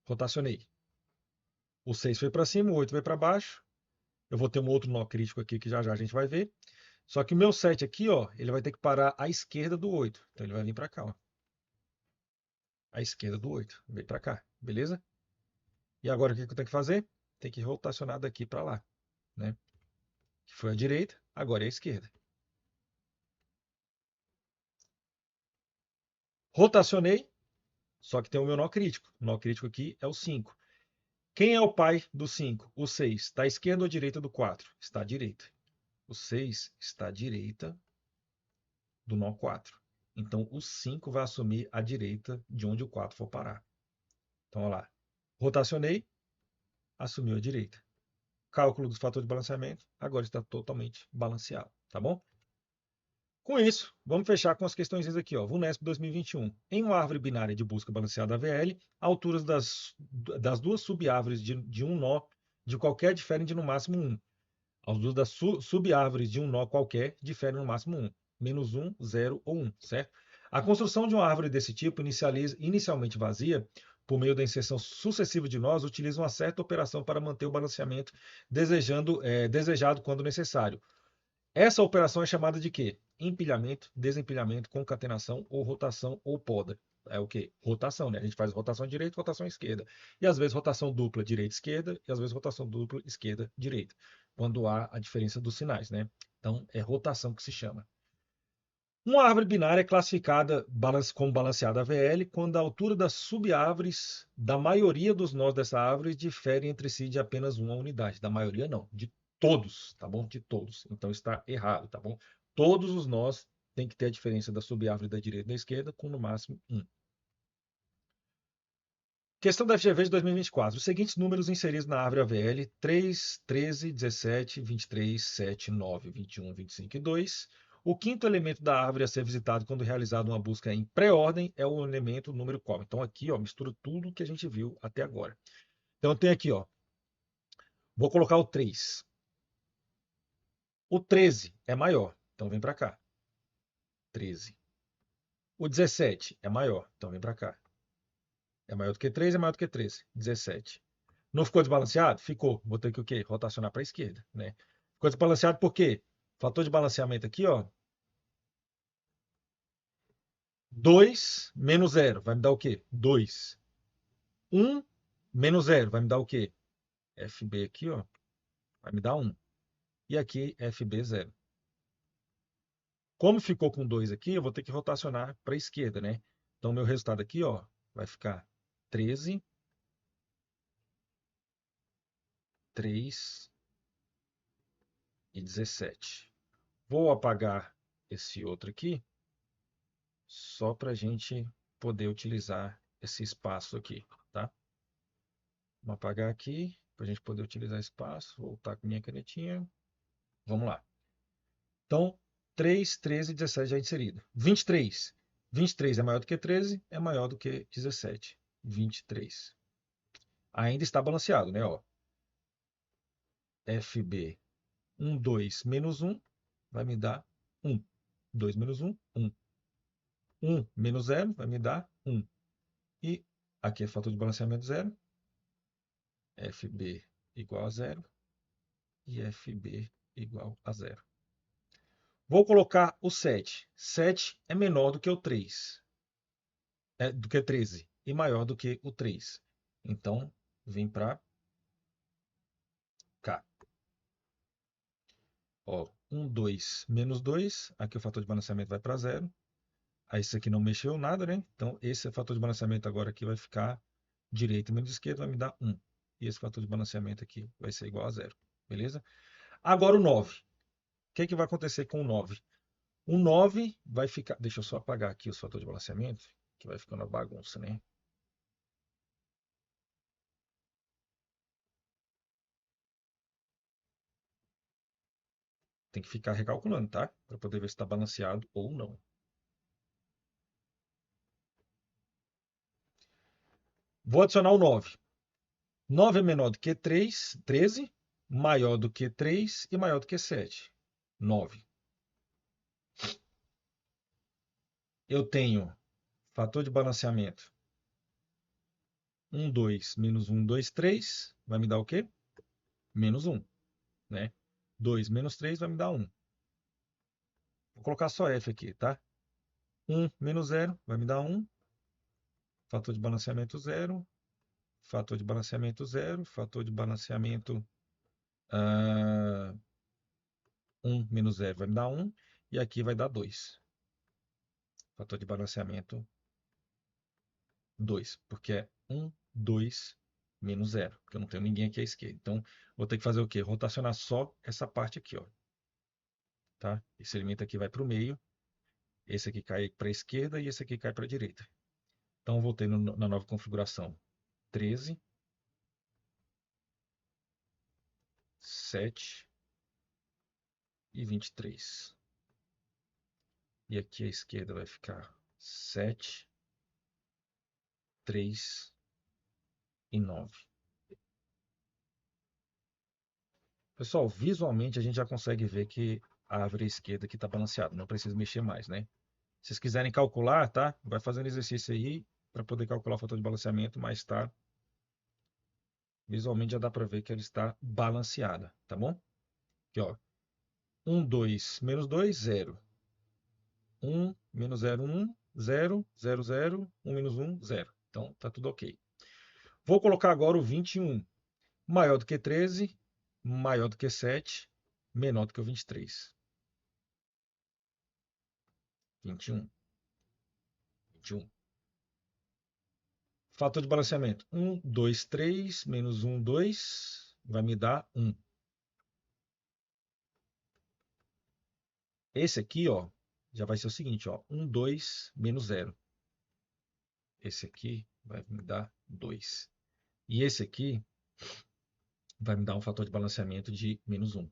rotacionei. O 6 foi para cima, o 8 foi para baixo. Eu vou ter um outro nó crítico aqui que já já a gente vai ver. Só que o meu 7 aqui, ó, ele vai ter que parar à esquerda do 8. Então ele vai vir para cá, ó. À esquerda do 8. Vem para cá, beleza? E agora o que eu tenho que fazer? Tem que rotacionar daqui para lá, né? Que foi a direita, agora é a esquerda. Rotacionei, só que tem o meu nó crítico. O nó crítico aqui é o 5. Quem é o pai do 5? O 6. Está à esquerda ou à direita do 4? Está à direita. O 6 está à direita do nó 4. Então, o 5 vai assumir a direita de onde o 4 for parar. Então, olha lá. Rotacionei, assumiu a direita. Cálculo dos fatores de balanceamento, agora está totalmente balanceado, tá bom? Com isso, vamos fechar com as questões aqui, ó. VUNESP 2021. Em uma árvore binária de busca balanceada AVL, alturas das duas subárvores de um nó de qualquer diferem de no máximo 1. As duas das subárvores de um nó qualquer diferem no máximo 1. Menos 1, 0 ou 1, certo? A construção de uma árvore desse tipo, inicialmente vazia, por meio da inserção sucessiva de nós, utiliza uma certa operação para manter o balanceamento desejado quando necessário. Essa operação é chamada de quê? Empilhamento, desempilhamento, concatenação ou rotação ou poda. É o quê? Rotação, né? A gente faz rotação direita, rotação esquerda. E às vezes rotação dupla direita-esquerda e às vezes rotação dupla esquerda-direita, quando há a diferença dos sinais, né? Então é rotação que se chama. Uma árvore binária é classificada como balanceada AVL quando a altura das subárvores da maioria dos nós dessa árvore difere entre si de apenas uma unidade. Da maioria não, de todos, tá bom? De todos. Então está errado, tá bom? Todos os nós têm que ter a diferença da subárvore da direita e da esquerda com no máximo 1. Questão da FGV de 2024. Os seguintes números inseridos na árvore AVL: 3, 13, 17, 23, 7, 9, 21, 25 e 2. O quinto elemento da árvore a ser visitado quando realizada uma busca em pré-ordem é o elemento número qual? Então aqui, ó, mistura tudo que a gente viu até agora. Então tem aqui, ó, vou colocar o 3. O 13 é maior, então vem para cá. 13. O 17 é maior, então vem para cá. É maior do que 3, é maior do que 13. 17. Não ficou desbalanceado? Ficou. Vou ter que o quê? Rotacionar para a esquerda, né? Ficou desbalanceado por quê? Fator de balanceamento aqui, ó. 2 menos 0 vai me dar o quê? 2. 1 menos 0 vai me dar o quê? FB aqui, ó, vai me dar 1. E aqui FB 0. Como ficou com 2 aqui, eu vou ter que rotacionar para a esquerda, né? Então, meu resultado aqui, ó, vai ficar 13, 3 e 17. Vou apagar esse outro aqui, só para a gente poder utilizar esse espaço aqui, tá? Vamos apagar aqui, para a gente poder utilizar espaço. Voltar com minha canetinha. Vamos lá. Então, 3, 13 e 17 já inserido. 23. 23 é maior do que 13, é maior do que 17. 23. Ainda está balanceado, né? Ó. FB 1, 2 menos 1 vai me dar 1. 2 menos 1, 1. 1 menos 0 vai me dar 1. E aqui é fator de balanceamento 0. FB igual a 0 e FB igual a 0. Vou colocar o 7. 7 é menor do que o 3. Do que 13 e maior do que o 3. Então, vem para cá. Ó, 1, 2 menos 2. Aqui o fator de balanceamento vai para 0. Aí isso aqui não mexeu nada, né? Então, esse fator de balanceamento agora aqui vai ficar direito menos esquerdo, vai me dar 1. E esse fator de balanceamento aqui vai ser igual a 0. Beleza? Agora o 9. O que vai acontecer com o 9? O 9 vai ficar... Deixa eu só apagar aqui o fator de balanceamento, que vai ficando uma bagunça, né? Tem que ficar recalculando, tá? Para poder ver se está balanceado ou não. 'Vou adicionar o 9. 9 é menor do que 3, 13, maior do que 3 e maior do que 7. 9. Eu tenho Fator de balanceamento. 1, 2, menos 1, 2, 3. Vai me dar o quê? Menos 1, né? 2 menos 3 vai me dar 1. Vou colocar só F aqui, tá? 1 menos 0 vai me dar 1. Fator de balanceamento 0. Fator de balanceamento 0. Fator de balanceamento 1 menos 0 vai me dar 1. E aqui vai dar 2. Fator de balanceamento 2. Porque é 1, 2 menos 0. Porque eu não tenho ninguém aqui à esquerda. Então, vou ter que fazer o quê? Rotacionar só essa parte aqui, ó. Tá? Esse elemento aqui vai para o meio. Esse aqui cai para a esquerda e esse aqui cai para a direita. Então, voltei na nova configuração. 13, 7 e 23. E aqui à esquerda vai ficar 7, 3 e 9. Pessoal, visualmente a gente já consegue ver que a árvore à esquerda aqui está balanceada. Não precisa mexer mais, né? Se vocês quiserem calcular, tá? Vai fazendo exercício aí para poder calcular o fator de balanceamento, mas tá. Visualmente já dá para ver que ela está balanceada, tá bom? Aqui, ó. 1, 2, menos 2, 0. 1, menos 0, 1, 0, 0, 0, 1 menos 1, 0. Então, tá tudo ok. Vou colocar agora o 21. Maior do que 13, maior do que 7, menor do que o 23. 21. 21. Fator de balanceamento. 1, 2, 3, menos 1, 2, vai me dar 1. Esse aqui, ó, já vai ser o seguinte, ó, 1, 2, menos 0. Esse aqui vai me dar 2. E esse aqui vai me dar um fator de balanceamento de menos 1.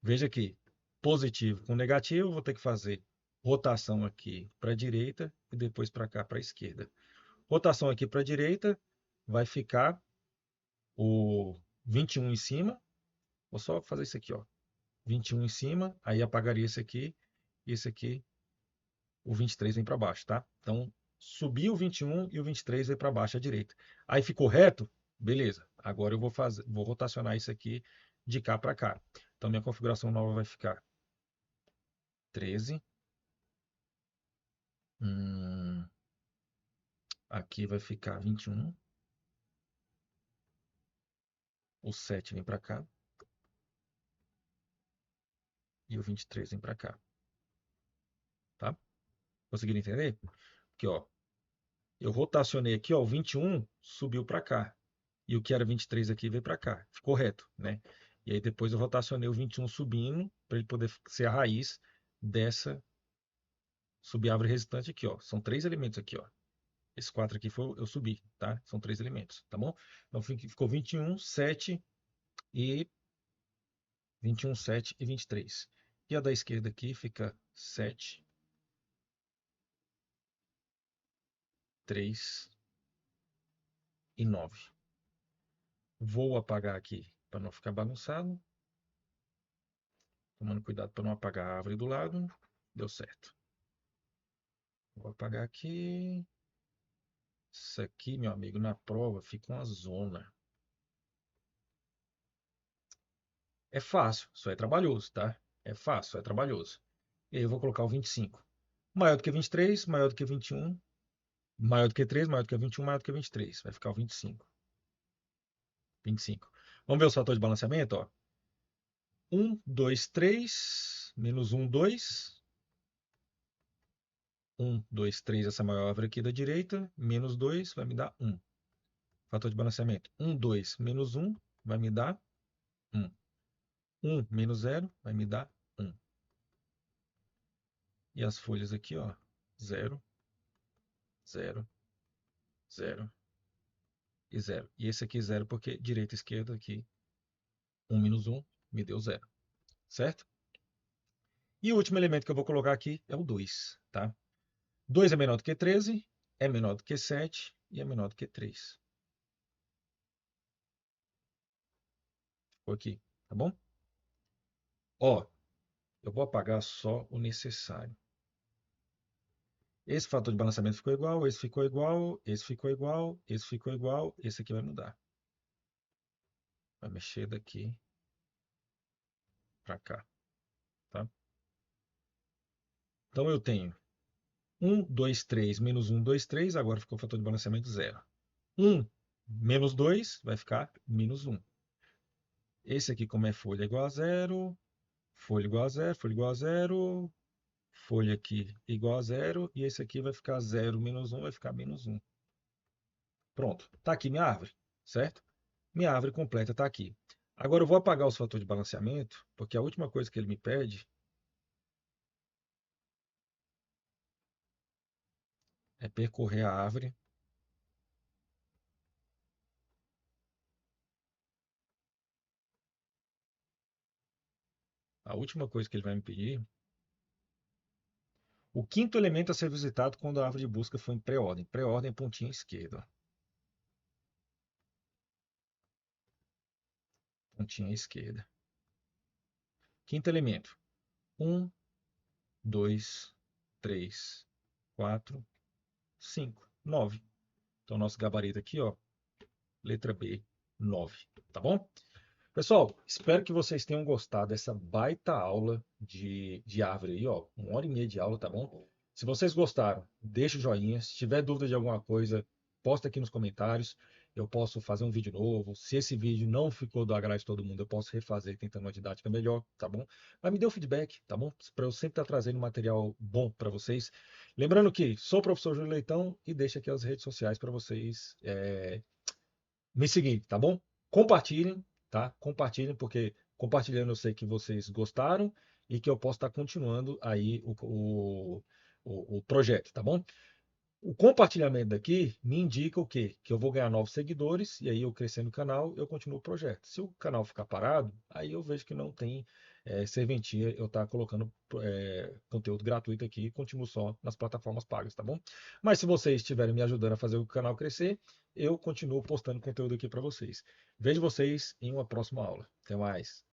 Veja aqui, positivo com negativo, vou ter que fazer rotação aqui para a direita e depois para cá, para a esquerda. Rotação aqui para a direita, vai ficar o 21 em cima. Vou só fazer isso aqui, ó. 21 em cima, aí apagaria esse aqui, e esse aqui, o 23 vem para baixo, tá? Então, subiu o 21 e o 23 veio para baixo à direita. Aí ficou reto? Beleza. Agora eu vou rotacionar isso aqui de cá para cá. Então, minha configuração nova vai ficar 13. Aqui vai ficar 21. O 7 vem para cá. E o 23 vem para cá. Tá? Conseguiram entender? Aqui, ó. Eu rotacionei aqui, ó. O 21 subiu para cá. E o que era 23 aqui veio para cá. Ficou reto, né? E aí depois eu rotacionei o 21 subindo para ele poder ser a raiz dessa subárvore resultante aqui, ó. São 3 elementos aqui, ó. Esse 4 aqui eu subi, tá? São 3 elementos, tá bom? Então ficou 21, 7 e 21, 7 e 23. E a da esquerda aqui fica 7, 3 e 9. Vou apagar aqui para não ficar bagunçado. Tomando cuidado para não apagar a árvore do lado. Deu certo. Vou apagar aqui. Isso aqui, meu amigo, na prova fica uma zona. É fácil, só é trabalhoso, tá? É fácil, só é trabalhoso. E aí eu vou colocar o 25. Maior do que 23, maior do que 21, maior do que 3, maior do que 21, maior do que 23. Vai ficar o 25. 25. Vamos ver o fator de balanceamento, ó. 1, 2, 3, menos 1, 2. 1, 2, 3, essa maior árvore aqui da direita, menos 2 vai me dar 1. Fator de balanceamento. 1, 2, menos 1 vai me dar 1. 1 menos 0 vai me dar 1. E as folhas aqui, ó, 0, 0, 0 e 0. E esse aqui 0 porque direita e esquerda aqui, 1 menos 1 me deu 0. Certo? E o último elemento que eu vou colocar aqui é o 2, tá? 2 é menor do que 13, é menor do que 7 e é menor do que 3. Ficou aqui, tá bom? Ó, eu vou apagar só o necessário. Esse fator de balanceamento ficou igual, esse ficou igual, esse ficou igual, esse ficou igual, esse aqui vai mudar. Vai mexer daqui para cá, tá? Então eu tenho 1, 2, 3, menos 1, 2, 3, agora ficou o fator de balanceamento zero. 1 menos 2 vai ficar menos 1. Esse aqui, como é folha igual a zero, folha igual a zero, folha igual a zero, folha aqui igual a zero, e esse aqui vai ficar zero menos 1, vai ficar menos 1. Pronto, está aqui minha árvore, certo? Minha árvore completa está aqui. Agora eu vou apagar os fatores de balanceamento, porque a última coisa que ele me pede é percorrer a árvore. A última coisa que ele vai me pedir, o quinto elemento a ser visitado quando a árvore de busca for em pré-ordem. Pré-ordem, pontinha esquerda. Pontinha esquerda. Quinto elemento. 1, 2, 3, 4, 5, 9. Então, nosso gabarito aqui, ó, letra B, 9. Tá bom? Pessoal, espero que vocês tenham gostado dessa baita aula de árvore aí, ó. 1 hora e meia de aula, tá bom? Se vocês gostaram, deixa o joinha. Se tiver dúvida de alguma coisa, posta aqui nos comentários. Eu posso fazer um vídeo novo. Se esse vídeo não ficou do agrado de todo mundo, eu posso refazer tentando uma didática melhor, tá bom? Mas me dê o feedback, tá bom? Para eu sempre estar trazendo material bom para vocês. Lembrando que sou o professor Júlio Leitão e deixo aqui as redes sociais para vocês me seguir, tá bom? Compartilhem, tá? Compartilhem, porque compartilhando eu sei que vocês gostaram e que eu posso estar continuando aí o projeto, tá bom? O compartilhamento daqui me indica o quê? Que eu vou ganhar novos seguidores e aí eu crescendo o canal, eu continuo o projeto. Se o canal ficar parado, aí eu vejo que não tem serventia eu estar colocando conteúdo gratuito aqui e continuo só nas plataformas pagas, tá bom? Mas se vocês estiverem me ajudando a fazer o canal crescer, eu continuo postando conteúdo aqui para vocês. Vejo vocês em uma próxima aula. Até mais.